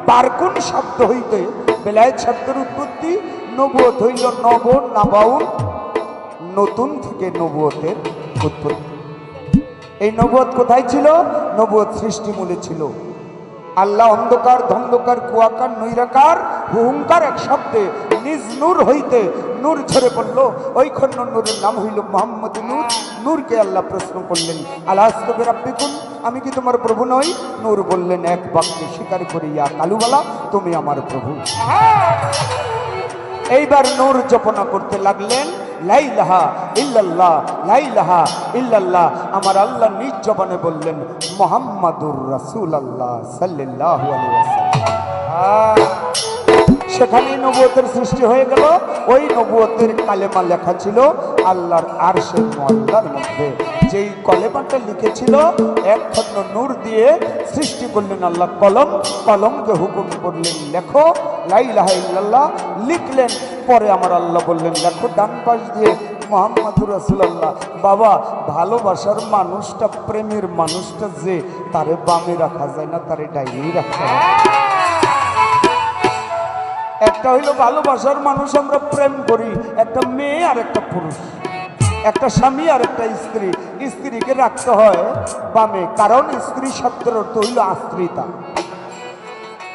বারকুন শব্দ হইতে বেলায়েত শব্দের উৎপত্তি, নবুয়ত হইল নব নাবাউন, নতুন থেকে নবুয়তের উৎপত্তি। এই নবুয়ত কোথায় ছিল? নবুয়ত সৃষ্টিমূলে ছিল। আল্লাহ অন্ধকার ধন্ধকার কুয়াকার নৈরাকার হুঙ্কার এক শব্দে নিজ নূর হইতে নূর ঝরে পড়লো। ওই খন্ন নূরের নাম হইল মোহাম্মদ নূর। নূরকে আল্লাহ প্রশ্ন করলেন, আলাস্তু বিরাব্বিকুম, আমি কি তোমার প্রভু নই? নূর বললেন এক বাক্যে স্বীকার করি, ইয়া কালুবালা, তুমি আমার প্রভু। এইবার নূর জপনা করতে লাগলেন, লা ইলাহা ইল্লাল্লাহ, লা ইলাহা ইল্লাল্লাহ। আমার আল্লাহ নিজ জবানে বললেন, মুহাম্মাদুর রাসূলুল্লাহ সাল্লাল্লাহু আলাইহি ওয়াসাল্লাম। সেখানে নবুয়তের সৃষ্টি হয়ে গেল। ওই নবুয়তের কালেমা লেখা ছিল আল্লাহর আরশের মুআল্লার মধ্যে। যেই কলেমাটা লিখেছিল এক খণ্ড নূর দিয়ে সৃষ্টি করলেন আল্লাহ কলম, কলমকে হুকুম করলেন লেখো লা ইলাহা ইল্লাল্লাহ, লিখলেন। পরে আমার আল্লাহ বললেন লেখো ডান পাশ দিয়ে মুহাম্মাদুর রাসূলুল্লাহ। বাবা, ভালোবাসার মানুষটা, প্রেমের মানুষটা যে তারে বামে রাখা যায় না, তারে ডাইনেই রাখতে হয়। একটা হইলো ভালোবাসার মানুষ, আমরা প্রেম করি, একটা মেয়ে আর একটা পুরুষ, একটা স্বামী আর একটা স্ত্রী। স্ত্রীকে রাখতে হয় বামে, কারণ স্ত্রী শব্দের অর্থ হইল আশ্রিতা।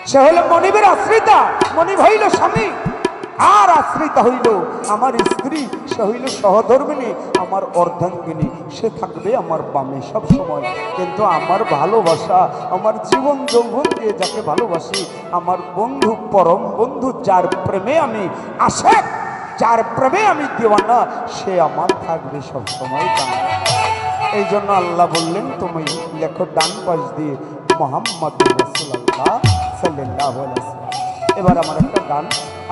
সে হইল মনিবের আশ্রিতা, মনিব হইল স্বামী, আর আশ্রিতা হইল আমার স্ত্রী। সে হইল সহধর্মিনী, আমার অর্ধাঙ্গিনী। সে থাকবে আমার বামে সব সময়। কিন্তু আমার ভালোবাসা, আমার জীবন যৌবন দিয়ে যাকে ভালোবাসি, আমার বন্ধু, পরম বন্ধু, যার প্রেমে আমি আশেক, যার প্রেমে আমি দিওয়ানা, সে আমার থাকবে সব সময়। এই জন্য আল্লাহ বললেন তুমি লেখো ডান পাশ দিয়ে মুহাম্মাদুর রাসূলুল্লাহ সাল্লাল্লাহু আলাইহি ওয়াসাল্লাম। এবার আমার একটা গান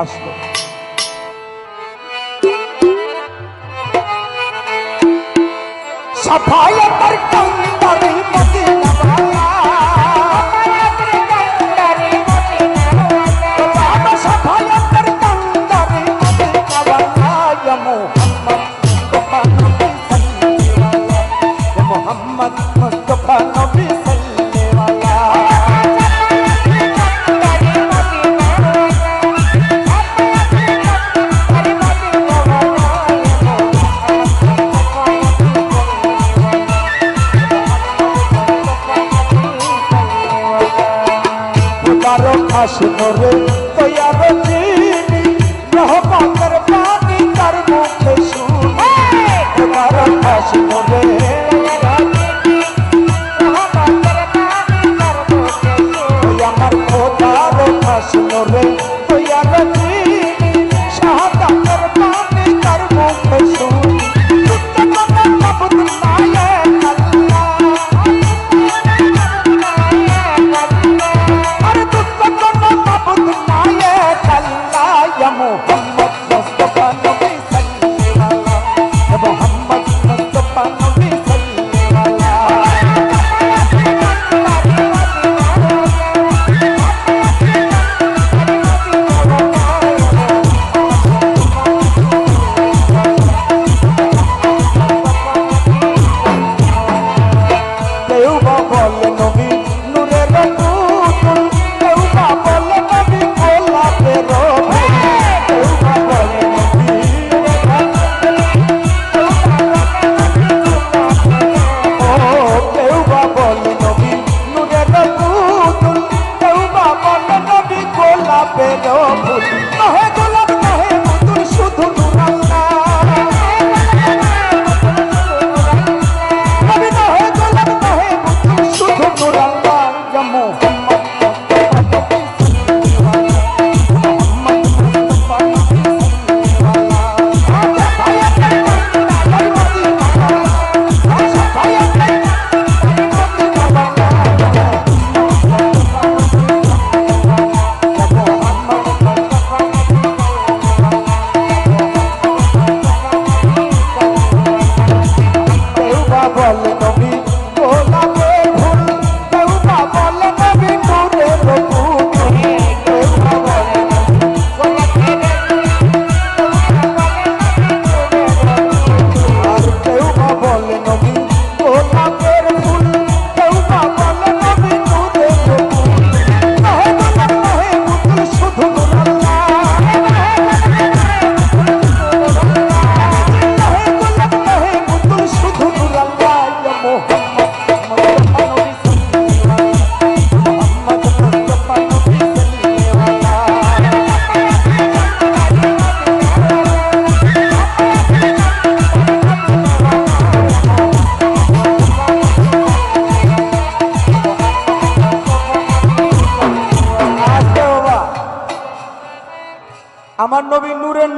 আসলো। সাফায়াতের কান্দারি মদিনা ওয়ালা, বাবা সাফায়াতের কান্দারি মদিনা ওয়ালা, ইয়া মুহাম্মদ মুস্তাফা নবী সাল্লাল্লাহু, ইয়া মুহাম্মদ মুস্তাফা নবী হাসিনরে তৈয়ার চিনি, রহমতের পানি তার মুখে শুনি। তোমার হাসিনরে আমার খোদার হাসিনরে তৈয়ার চিনি, শাহাদাতের পানি তার মুখে শুনি। Muhammad Mustafa Nabi Sallallahu Alaihi Wasallam, Muhammad Mustafa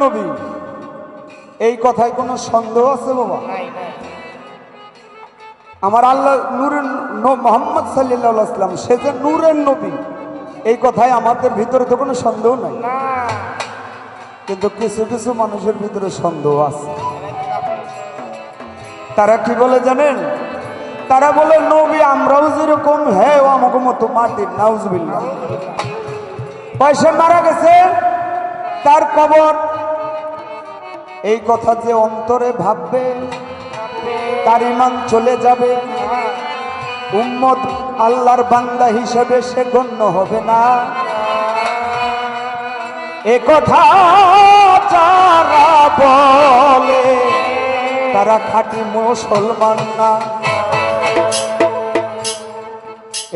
নবী, এই কথায় কোনো সন্দেহ আছে বাবা? আমার আল্লাহ নূরের মোহাম্মদ সাল্লাল্লাহু আলাইহি ওয়াসাল্লাম সে যে নূরের নবী, এই কথায় আমাদের ভিতরে তো কোনো সন্দেহ নাই। কিন্তু কিছু কিছু মানুষের ভিতরে সন্দেহ আছে। তারা কি বলে জানেন? তারা বলে নবী আমরাও যেরকম, হ্যাঁ ও আমাকে মতো মাটির, নাউজুবিল্লাহ। পয়সা মারা গেছে, তার কবর, এই কথা যে অন্তরে ভাববে তার ঈমান চলে যাবে, উম্মত আল্লাহর বান্দা হিসেবে সে গণ্য হবে না। এ কথা যারা বলে তারা খাঁটি মুসলমান না।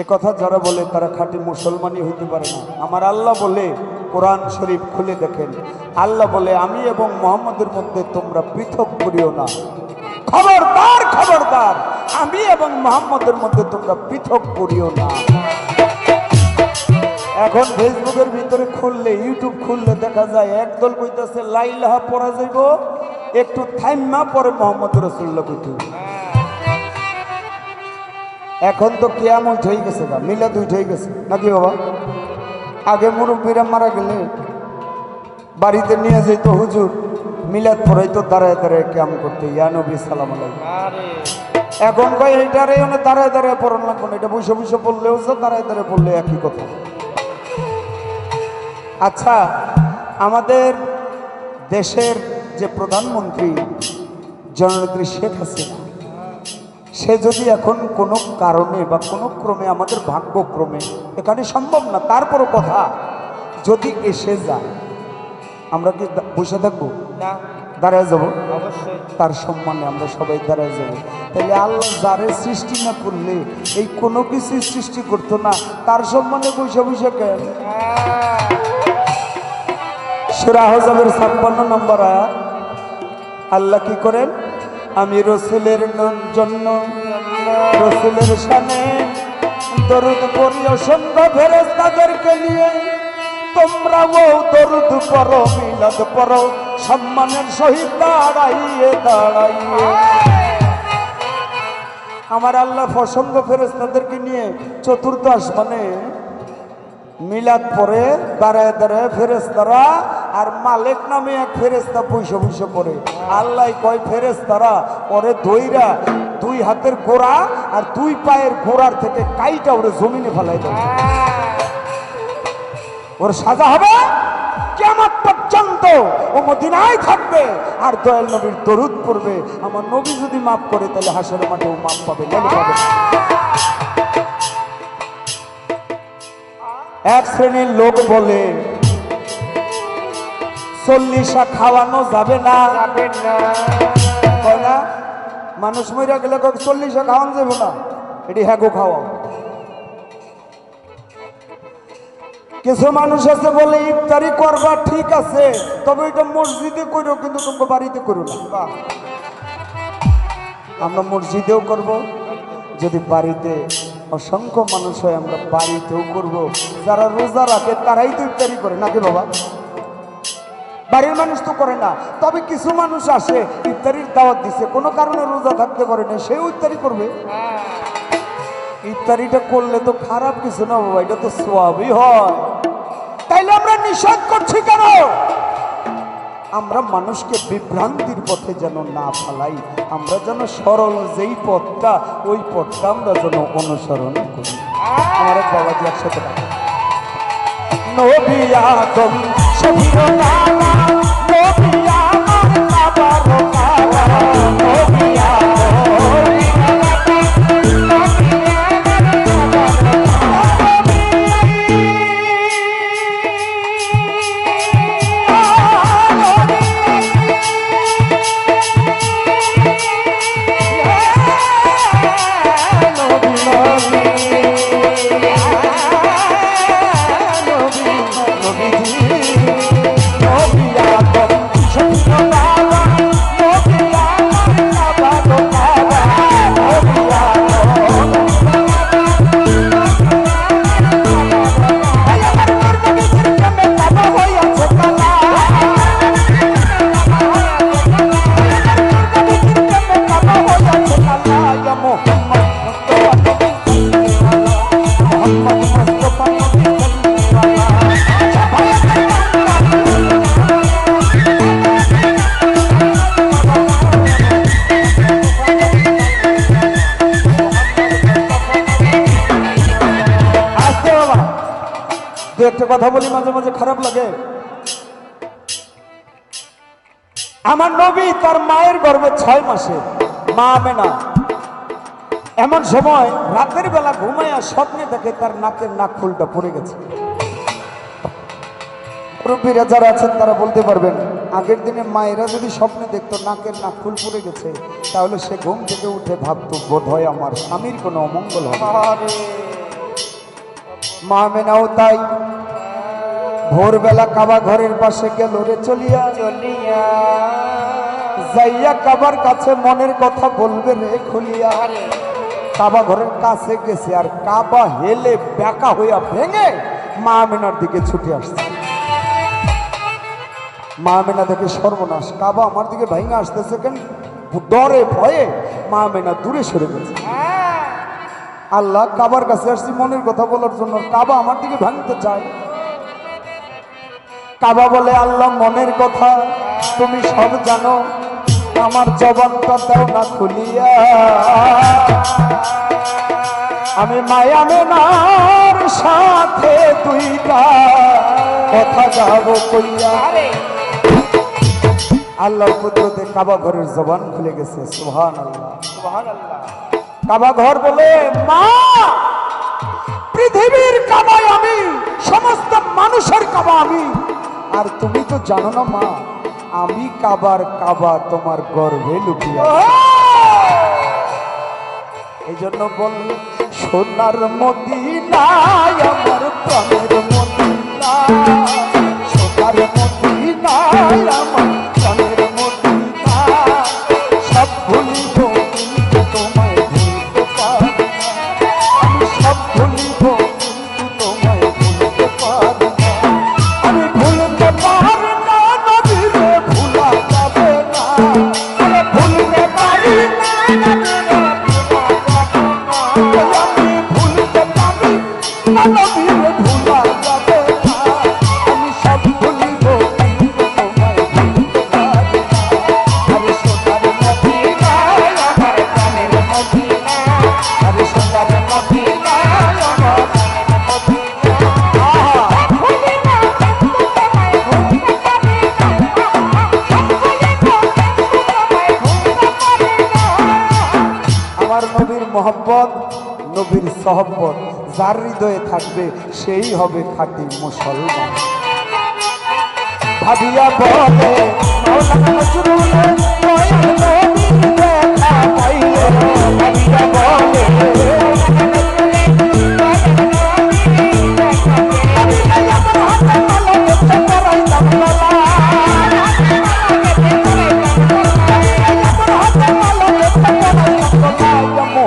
এ কথা যারা বলে তারা খাঁটি মুসলমানই হইতে পারে না। আমার আল্লাহ বলে, কোরআন শরীফ খুলে দেখেন, আল্লাহ বলে আমি এবং মুহাম্মদের মধ্যে তোমরা পৃথক করিও না। খবরদার, খবরদার, আমি এবং মুহাম্মদের মধ্যে তোমরা পৃথক করিও না। এখন ফেসবুকের ভিতরে খুললে, ইউটিউব খুললে দেখা যায় একদল কইতাছে লা ইলাহা পড়া যাইব, একটু থাইম্মা পরে মুহাম্মদ রাসূলুল্লাহ কইতে। এখন তো কিয়ামত হয়ে গেছে, বা মিলাদ হয়ে গেছে নাকি বাবা? আগে মুরব্বীরা মারা গেলে বাড়িতে নিয়ে যেত হুজুর, মিলাদ পড়াইতো দাঁড়ায় দাঁড়ায় কিয়াম করতে, ইয়া নবী সালাম আলাইকুম। এখন ভাই এইটারে দাঁড়ায় দাঁড়ায় পড়ান লাগবে না, এটা বসে বসে পড়লেও দাঁড়ায় দাঁড়ায় পড়লে একই কথা। আচ্ছা, আমাদের দেশের যে প্রধানমন্ত্রী জননেত্রী শেখ হাসিনা, সে যদি এখন কোনো কারণে বা কোনো ক্রমে, আমাদের ভাগ্যক্রমে এখানে সম্ভব না, তারপরও কথা যদি এসে যায়, আমরা কি বসে থাকবো? দাঁড়ায় যাবো অবশ্যই, তার সম্মানে আমরা সবাই দাঁড়ায় যাবো। তাহলে আল্লাহ যারে সৃষ্টি না করলে এই কোনো কিছু সৃষ্টি করতো না, তার সম্মানে বসে বসে কেন? সূরা আহজাবের 56 নম্বর আয়াত, আল্লাহ কি করেন? আমি রসুলের জন্য, রসুলের শানে দরুদ পড়ি অসংখ্য ফেরেশতাদেরকে নিয়ে, তোমরাও দরুদ পড়ো, মিলাদ পড়ো, সম্মানের সহিত দাঁড়াইয়ে দাঁড়াইয়ে। আমার আল্লাহ অসংখ্য ফেরেশতাদেরকে নিয়ে চতুর্থ আসমানে মিলাদ পড়ে দাঁড়ায় দাঁড়ায় ফেরেশতারা, আর মালিক নামে এক ফেরেশতা বসে বসে পড়ে। আল্লাহ কয় ফেরেশতারা ওরে ধইরা দুই হাতের গোড়া আর দুই পায়ের গোড়ার থেকে কাইটা ওরে জমিনে ফেলাই দেয়, ওর সাজা হবে কিয়ামত পর্যন্ত, ও মদিনায় থাকবে আর দয়াল নবীর দরুদ পড়বে। আমার নবী যদি মাফ করে তাহলে হাসরের মাঠে ও মাফ পাবে, নাহলে পাবে না। এক শ্রেণীর লোক বলে 40 খাওয়ানো যাবে না, কয় না মানুষ মইরা গেলে 40 খাওয়ানো যাবে না, এটি হ্যাগো খাওয়াও। কিছু মানুষ আছে বলে ইফতারি করবা ঠিক আছে, তবে এটা মসজিদে করো, কিন্তু তোমরা বাড়িতে করো না। আমরা মসজিদেও করব, যদি বাড়িতে অসংখ্য মানুষ হয় আমরা বাড়িতেও করব। যারা রোজা রাখে তারাই তো ইফতারি করে নাকি বাবা? বাড়ির মানুষ তো করে না। তবে কিছু মানুষ আসে ইফতারির দাওয়াত দিছে, কোনো কারণে রোজা থাকতে পারে না, সেও ইফতারি করবে। ইফতারিটা করলে তো খারাপ কিছু না বাবা, এটা তো সওয়াবই হয়। তাইলে আমরা নিষেধ করছি কেন? আমরা মানুষকে বিভ্রান্তির পথে যেন না ফেলাই, আমরা যেন সরল যেই পথটা, ওই পথটা আমরা যেন অনুসরণ করি। আমার এক বাবাজি একসাথে নবী আদম শফিউল আলম, নবী আমার বাবার কালা, নবী নবী ইংলিশে কথা বলি মাঝে মাঝে খারাপ লাগে। আমার নবী তার মায়ের গর্ভে 6 মাসে, মা আমেনা এমন সময় রাতের বেলা ঘুমাইয়া স্বপ্নে দেখে তার নাকের নাক ফুলটা পড়ে গেছে। মুরব্বীরা যারা আছেন তারা বলতে পারবেন, আগের দিনে মায়েরা যদি স্বপ্নে দেখতো নাকের নাক ফুল পড়ে গেছে, তাহলে সে ঘুম থেকে উঠে ভাবতো বোধ হয় আমার স্বামীর কোনো অমঙ্গল হবে। মা আমেনাও তাই ভোরবেলা কাবা ঘরের পাশে গেল রে চলিয়া, যাইয়া কাবার কাছে মনের কথা বলবে রে খুলিয়া। কাবা ঘরের কাছে গেছে আর কাবা হেলে ব্যাকা হইয়া ভেঙে মা আমেনার দিকে ছুটে আসছে। মা আমেনা দেখে সর্বনাশ, কাবা আমার দিকে ভেঙে আসতেছে কেন? ডরে ভয়ে মা আমেনা দূরে সরে গেছে। আল্লাহ, কাবার কাছে আসছি মনের কথা বলার জন্য, কাবা আমার দিকে ভাঙতে চায়। কাবা বলে, আল্লাহ মনের কথা তুমি সব জানো, আমার জবানটা দাও না খুলিয়া, আমি মায়া মেনার সাথে দুইটা কথা যাব কইয়া। আল্লাহর কুদরতে কাবা ঘরের জবান খুলে গেছে। সুবহানাল্লাহ, সুবহানাল্লাহ। কাবা ঘর বলে, মা পৃথিবীর কাবা আমি, সমস্ত মানুষের কাবা আমি, আর তুমি তো জানো না মা, আমি কাবার কাবা তোমার গর্ভে লুকিয়ে। এই জন্য বল, সোনার মদিনায় আমার প্রাণের মদিনা, সোনার মদিনায় আমার প্রাণের মদিনা, সব ভুলিব কিন্তু তোমায় ভুলতে পারি না, আমি সব ভুলিব কিন্তু তোমায় ভুলতে পারি না, আমি ভুলতে পারি না, নবীরে ভুলা যাবে না, আমি ভুলতে পারি না, নবীরে আমি ভুলতে পারি না, নবীরে ভুলা যাবে না, আমি সব ভুলিব কিন্তু তোমায় ভুলতে পারি না, আরে সোনার মদিনায় আমার প্রাণের মদিনা, আরে সোনার মদিনায় আমার প্রাণের মদিনা। আমার নবীর মহব্বত, নবীর সহব্বত যার হৃদয়ে থাকবে সেই হবে খাঁটি মুসলমান। ভাবিয়া বলে মাওলানা নজরুলের দয়াল নবীর দেখা পাইলে, ভাবিয়া বলে আমি নাই আমার হাতে মালা দেখতে পারাইতাম লালা, আমি নাই আমার হাতে মালা দেখতে পারাইতাম লালা,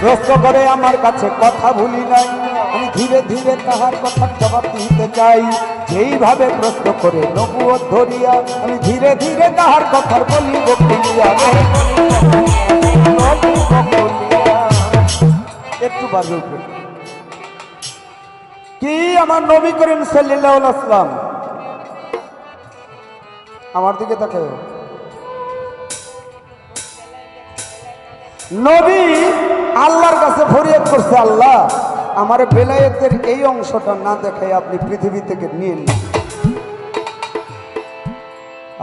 প্রশ্ন করে আমার কাছে কথা ভুলি নাই, আমি ধীরে ধীরে তাহার কথার জবাব দিতে চাই, যেইভাবে প্রশ্ন করে নবুয়ত ধরিয়া আমি ধীরে ধীরে তাহার কথার বলিব খুলিয়া। একটু বাজে উপরে কি আমার নবী করিম সাল্লাল্লাহু আলাইহি ওয়াসাল্লাম, আমার দিকে তাকায়, নবী আল্লাহর কাছে ফরিয়াদ করছে, আল্লাহ আমার বেলায়েতের এই অংশটা না দেখাই আপনি পৃথিবী থেকে নিয়ে নিন।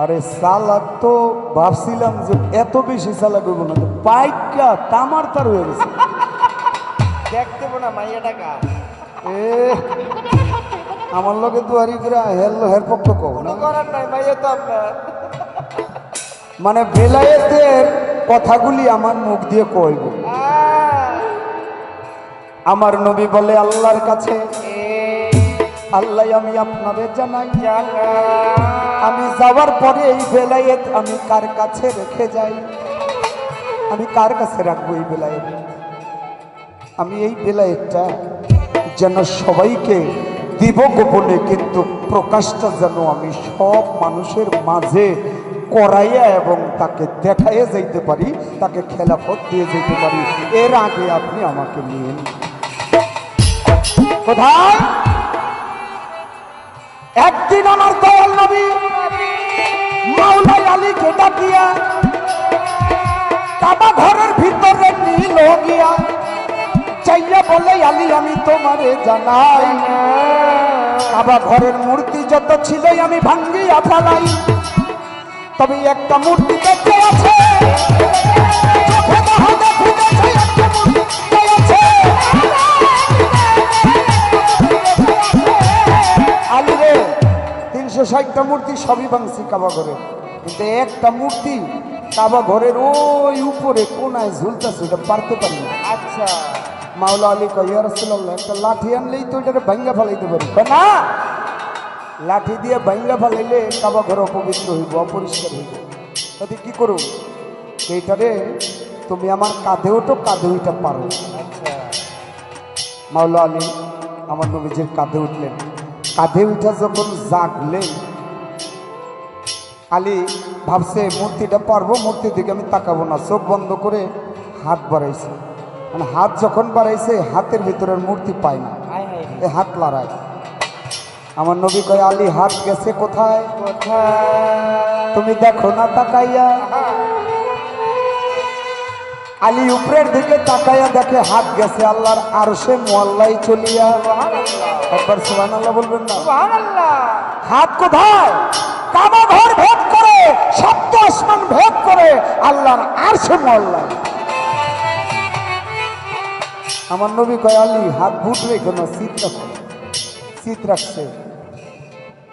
আরে সালাক তো ভাবছিলাম যে এত বেশি সালাক হইব না, পাইকা তামার তার হয়ে গেছে। দেখতে না মাইয়া টাকা এ আমার লোকে দুয়ারি করে হের পক্ষ কও না, করার নাই মাইয়া তো আপনার। মানে বেলায়েতের কথাগুলি আমার মুখ দিয়ে কইব। আমার নবী বলে আল্লাহর কাছে, আল্লাহ আমি আপনাদের জানাই, আমি যাওয়ার পরে এই বেলায়েত আমি কার কাছে রেখে যাই, আমি কার কাছে রাখবো এই বেলায়েত? আমি এই বেলায়েতটা যেন সবাইকে দিব গোপনে, কিন্তু প্রকাশটা যেন আমি সব মানুষের মাঝে করাইয়া এবং তাকে দেখাইয়া যাইতে পারি, তাকে খেলাফত দিয়ে যেতে পারি। এর আগে আপনি আমাকে নিয়ে কোথায়? একদিন আমার দয়াল নবী মাওলাই আলীকে ডাকিয়া কাবা ঘরের ভিতরে নিল গিয়া, চাইয়া বলে আলী আমি তোমারে জানাই, কাবা ঘরের মূর্তি যত ছিল আমি ভাঙ্গিয়া ফেলাই, তবে একটা মূর্তি দেখতে আছে, চোখে মহাদে ফুটেছে একটা মূর্তি আছে। আলী রে 360টা মূর্তি সবই ভাঙছি কাবা ঘরে, কিন্তু একটা মূর্তি কাবা ঘরের ওই উপরে কোনায় ঝুলতেছে, ওটা পারতে পারি না। আচ্ছা মাওলা আলী কয় ইয়া রাসূলুল্লাহ একটা লাঠি আনলেই তো এটারে ভাঙ্গা ফেলাইতে পারি। কয় না, লাঠি দিয়ে ভাঙ্গা ফেলাইলে কাবা ঘর অপবিত্র হইব, অপরিষ্কার হইব। তাতে কি করো, এইটারে তুমি আমার কাঁধে ওঠো, কাঁধে ওইটা পারো। আচ্ছা মাওলা আলী আমার নবীজির কাঁধে উঠলেন, কাঁধে উঠা যখন জাগলেন আলী ভাবছে মূর্তিটা পারবো, মূর্তির দিকে আমি তাকাবো না, চোখ বন্ধ করে হাত বাড়াইছে, মানে হাত যখন বাড়াইছে হাতের ভিতরের মূর্তি পায় না, হাই হাই এ হাত লড়ায়। আমার নবী কয় আলী হাত গেছে কোথায়? কোথায়? তুমি দেখো না তাকাইয়া। আলী উপরের দিকে তাকাইয়া দেখে হাত গেছে আল্লাহর আরশে মুআল্লাই চলিয়া। একবার সুবহানাল্লাহ বলবেন না? সুবহানাল্লাহ। হাত কোথায়? কাবা ঘর ভেদ করে, সপ্ত আসমান ভেদ করে আল্লাহর আরশে মুআল্লাই। আমার নবী কয় আলী হাত ভুট রেখো না, শীত রাখো। শীত রাখছে,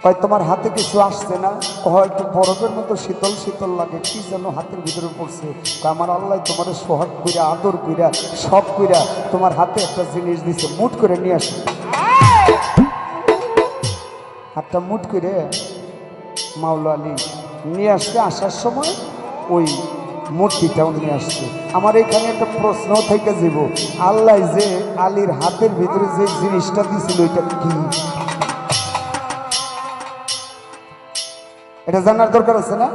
কয় তোমার হাতে কিছু আসছে না? কয় একটু বরফের মতো শীতল শীতল লাগে, কি যেন হাতের ভিতরে পড়ছে। কয় আমার আল্লাহ তোমার সোহাগ কইরা আদর কইরা সব কইরা তোমার হাতে একটা জিনিস দিছে, মুট করে নিয়ে আসে। হাতটা মুট করে মাওলা আলী নিয়ে আসতে, আসার সময় ওই মূর্তিটাও নিয়ে আসছে। আমার এখানে একটা প্রশ্ন থেকে যাব, আল্লাহ যে আলীর হাতের ভিতরে যে জিনিসটা দিছিল ওইটা কি? এটা জানার দরকার আছে না?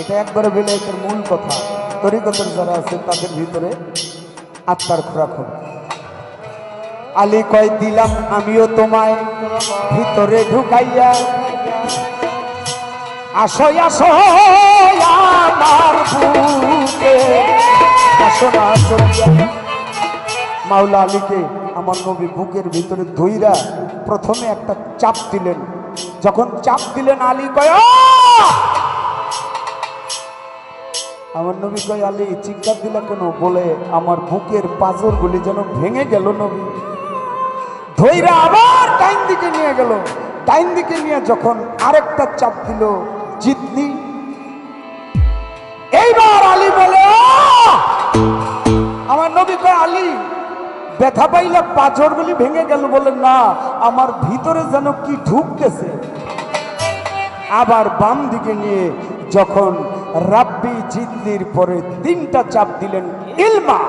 এটা একবারে বেলায়েতের মূল কথা। তরিকতের যারা আছে তাদের ভিতরে আত্মার খোরাক হবে। আলী কয় দিলাম আমিও তোমায় ভিতরে ঢুকাইয়া, আসো আসো আমার বুকে, আসো না চলিয়া। মাওলা আলীকে আমার নবী বুকের ভিতরে ধইরা প্রথমে একটা চাপ দিলেন। যখন চাপ দিলেন আলী কয় আমার নবী কয় আলী চিৎকার দিলা কেন? বলে আমার বুকের পাঁজরগুলি যেন ভেঙে গেল। নবী ধইরা আবার ডাইন দিকে নিয়ে গেল, ডাইন দিকে নিয়ে যখন আরেকটা চাপ দিল জিতনি, এইবার আলী বলে আমার নবী কয় আলী ব্যথা পাইলা পাঁজরগুলি ভেঙে গেল? বলে না, আমার ভিতরে যেন কি ঢুকতেছে। আবার বাম দিকে নিয়ে যখন রাব্বি জিতনির পরে 3টা চাপ দিলেন ইলমা।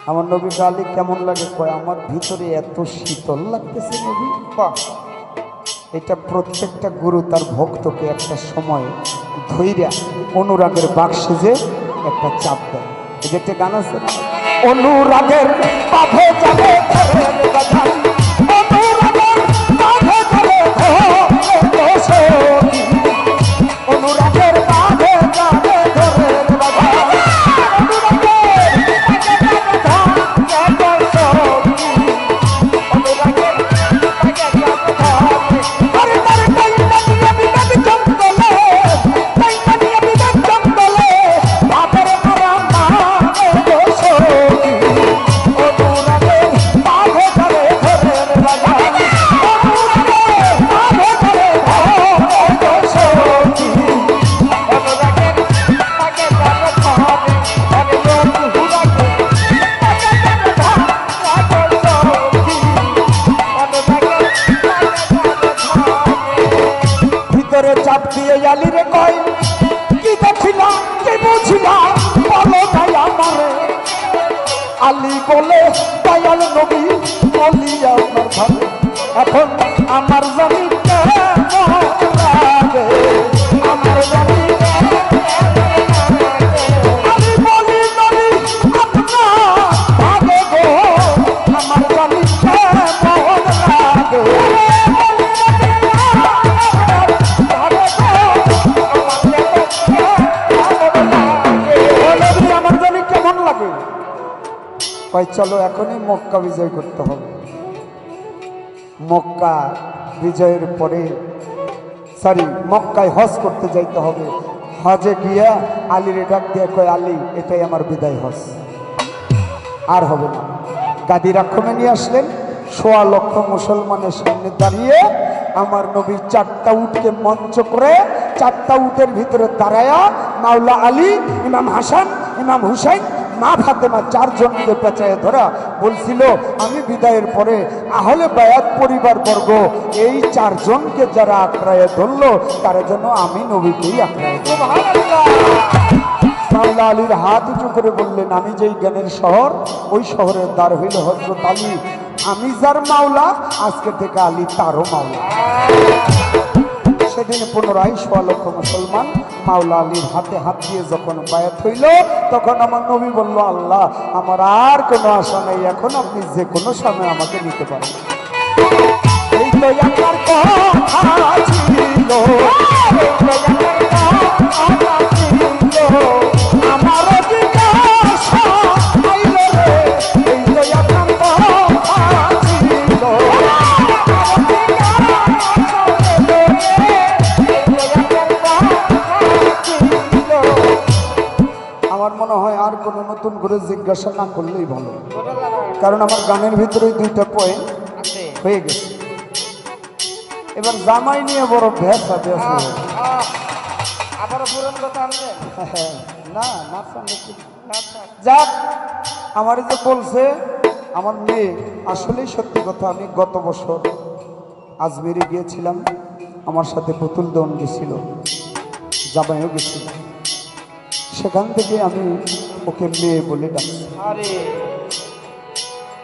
আমার নবী আলী কেমন লাগে? কয় আমার ভিতরে এত শীতল লাগতেছে নবী। বাহ! এটা প্রত্যেকটা গুরু তার ভক্তকে একটা সময় ধৈর্য অনুরাগের বাক্সে যে একটা চাপ দেয়। এই যে একটা গান আছে, অনুরাগের বাঁধে যাবে অনুরাগের বাঁধে যাবে অনুরাগের বাঁধে যাবে চাপ দিয়ে আলী রে কয় কি দেখিলাম কি বুঝিলাম বলো ভাই আমারে। আলী বলে দয়াল নবী বলি আপনার ভাবে, এখন আমার জমিতে আমার জমিতে আলী বলি নবী আপনার ভাবে গো, আমার জমি কয় চলো এখনই মক্কা বিজয় করতে হবে। মক্কা বিজয়ের পরে মক্কায় হজ করতে যাইতে হবে। হজে গিয়া আলীর ডাক দিয়ে কয় আলী এটাই আমার বিদায় হজ, আর হবে না। গাদির আক্রমে নিয়ে আসলেন, ১৬ লক্ষ মুসলমানের সামনে দাঁড়িয়ে আমার নবী 4টা উটকে মঞ্চ করে 4টা উটের ভিতরে দাঁড়ায়া মাওলা আলী, ইমাম হাসান, ইমাম হুসাইন, মা ফাতেমা 4 জনকে পেঁচায় ধরা বলছিল আমি বিদায়ের পরে আহলে বায়াত পরিবার বর্গ এই 4 জনকে যারা আঁকড়ায় ধরলো তার জন্য আমি নবীকেই আঁকড়ায় ধরব। মাওলা আলীর হাত উঁচু করে বললেন আমি যেই জ্ঞানের শহর ওই শহরের দ্বার হইল হযরত আলী। আমি যার মাওলা আজকে থেকে আলী তারও মাওলা। সেদিন পুনরায় ১৬ লক্ষ মুসলমান মাওলা আলীর হাতে হাত দিয়ে যখন বায়াত হইল তখন আমার নবী বলল আল্লাহ আমার আর কোনো আশা নেই, এখন আপনি যে কোনো সময় আমাকে নিতে পারেন। এই তো আমার কথা ছিল, এই তো আমার কথা ছিল, আমার অধিকার সব আইল রে, এই তো আমার কথা ছিল, আমার মনে হয় আর কোনো নতুন করে জিজ্ঞাসা না করলেই ভালো, কারণ আমার গানের ভিতরে 2টা পয়েন্ট হয়ে গেছে। এবার জামাই নিয়ে বড় ভেসা আবারও পুরন কথা আনলেন? না যাক, আমার যে বলছে আমার মেয়ে আসলেই সত্যি কথা। আমি গত বছর আজমিরে গিয়েছিলাম, আমার সাথে পুতুল দন গেছিল, জামাইও গেছিল। সেখান থেকে আমি ওকে মেয়ে বলে ডাকি। আরে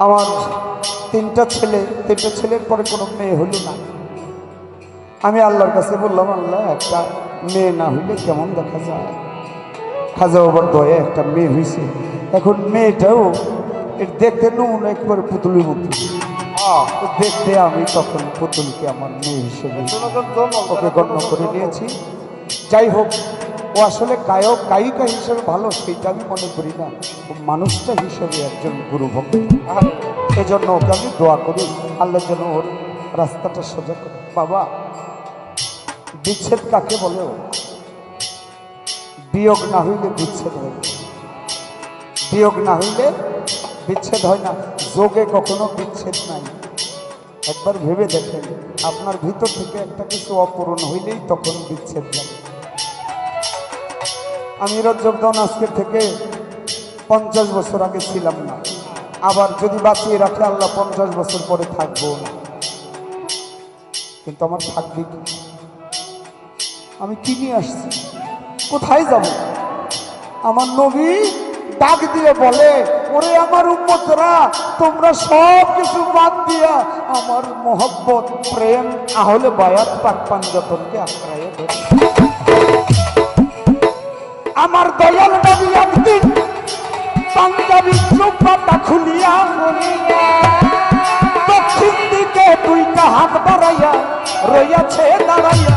আমার 3টা ছেলের পরে কোনো মেয়ে হলো না। আমি আল্লাহর কাছে বললাম আল্লাহ একটা মেয়ে না হইলে কেমন দেখা যায়। খাজা বাবার দয়ে একটা মেয়ে হয়েছে। এখন মেয়েটাও এর দেখতে নুন একবারে পুতুলের মতো দেখতে। আমি তখন পুতুলকে আমার মেয়ে হিসেবে ওকে গণ্য করে নিয়েছি। যাই হোক, ও আসলে গায়িকা হিসেবে ভালো সেটা আমি মনে করি না, ও মানুষটা হিসেবে একজন গুরু ভক্ত। এজন্য ওকে আমি দোয়া করি আল্লাহ যেন ওর রাস্তাটা সোজা করে। বাবা, বিচ্ছেদ কাকে বলে? বিয়োগ না হইলে বিচ্ছেদ হয় না, বিয়োগ না হইলে বিচ্ছেদ হয় না, যোগে কখনো বিচ্ছেদ নাই। একবার ভেবে দেখেন, আপনার ভিতর থেকে একটা কিছু অপূরণ হইলেই তখন বিচ্ছেদ যাবে। আমি রজবদান আজকের থেকে 50 বছর আগে ছিলাম না, আবার যদি বাঁচিয়ে রাখে আল্লাহ 50 বছর পরে থাকবো না, কিন্তু আমার থাকবে কি? আমি কি নিয়ে আসছি? কোথায় যাব? আমার নবী ডাক দিয়ে বলে ওরে আমার উম্মতরা, তোমরা সব কিছু বাদ দিয়া আমার মোহব্বত প্রেম আহলে বায়াত পাক পাঞ্জাতনকে আঁকড়াইয়ে ধরে। আমার দয়াল নবী একদিন পাঞ্জাবি জুব্বাটা খুলিয়া দক্ষিণ দিকে 2টা হাত বাড়াইয়া রইয়াছে দাঁড়াইয়া।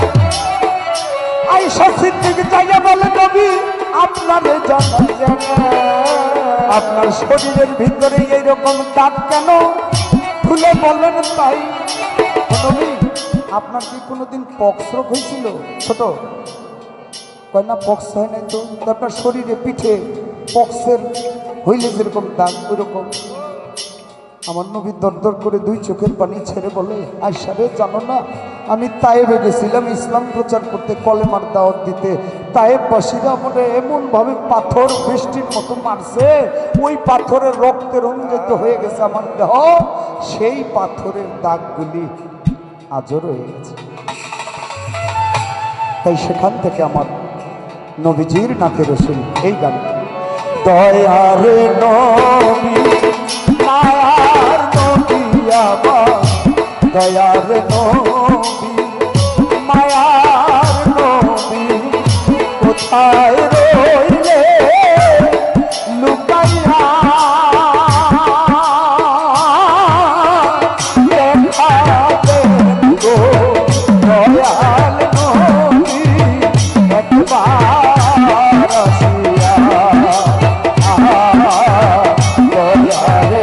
আয়েশা সিদ্দিক যাইয়া বলে নবী আপনারে জানা আপনার শরীরের ভিতরে এইরকম দাগ কেন? খুলে বলেন তাই। নবী আপনার কি কোনোদিন পক্স রোগ হয়েছিল? ছোট কয় না, পক্স হয় নাই তো। আপনার শরীরে পিঠে পক্সের হইলে যেরকম দাগ ওই রকম। আমার নবী দরদর করে 2 চোখের পানি ছেড়ে বলে আয়েশা রে, জানো না আমি তায়েবে গেছিলাম ইসলাম প্রচার করতে, কলেমার দাওয়াত দিতে। তায়েববাসীরা আমাকে এমনভাবে পাথর বৃষ্টির মতো মারছে, ওই পাথরের রক্তে রঞ্জিত হয়ে গেছে আমার দেহ, সেই পাথরের দাগগুলি আজও রয়ে গেছে। তাই সেখান থেকে আমার নবীজির নাকে রসুল এই গান, দয়ারে নবী মায়ার নবী আমার, দয়ারে নবী মায়ার নবী, কোথায় রইলে লুকাইয়া দেখাবেন গো দয়াল নবী একবার আসিয়া। দয়াল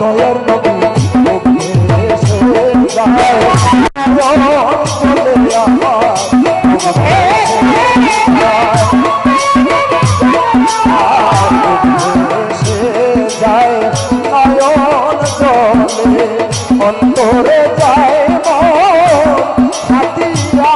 দয়ার নবী মুখে এসে যায় নয়ন জলে আমার মুখে এসে যায় নয়ন জলে অন্তরে যায় মন হাতিয়া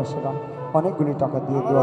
প্রবাসীরা অনেকগুলি টাকা দিয়ে দোয়া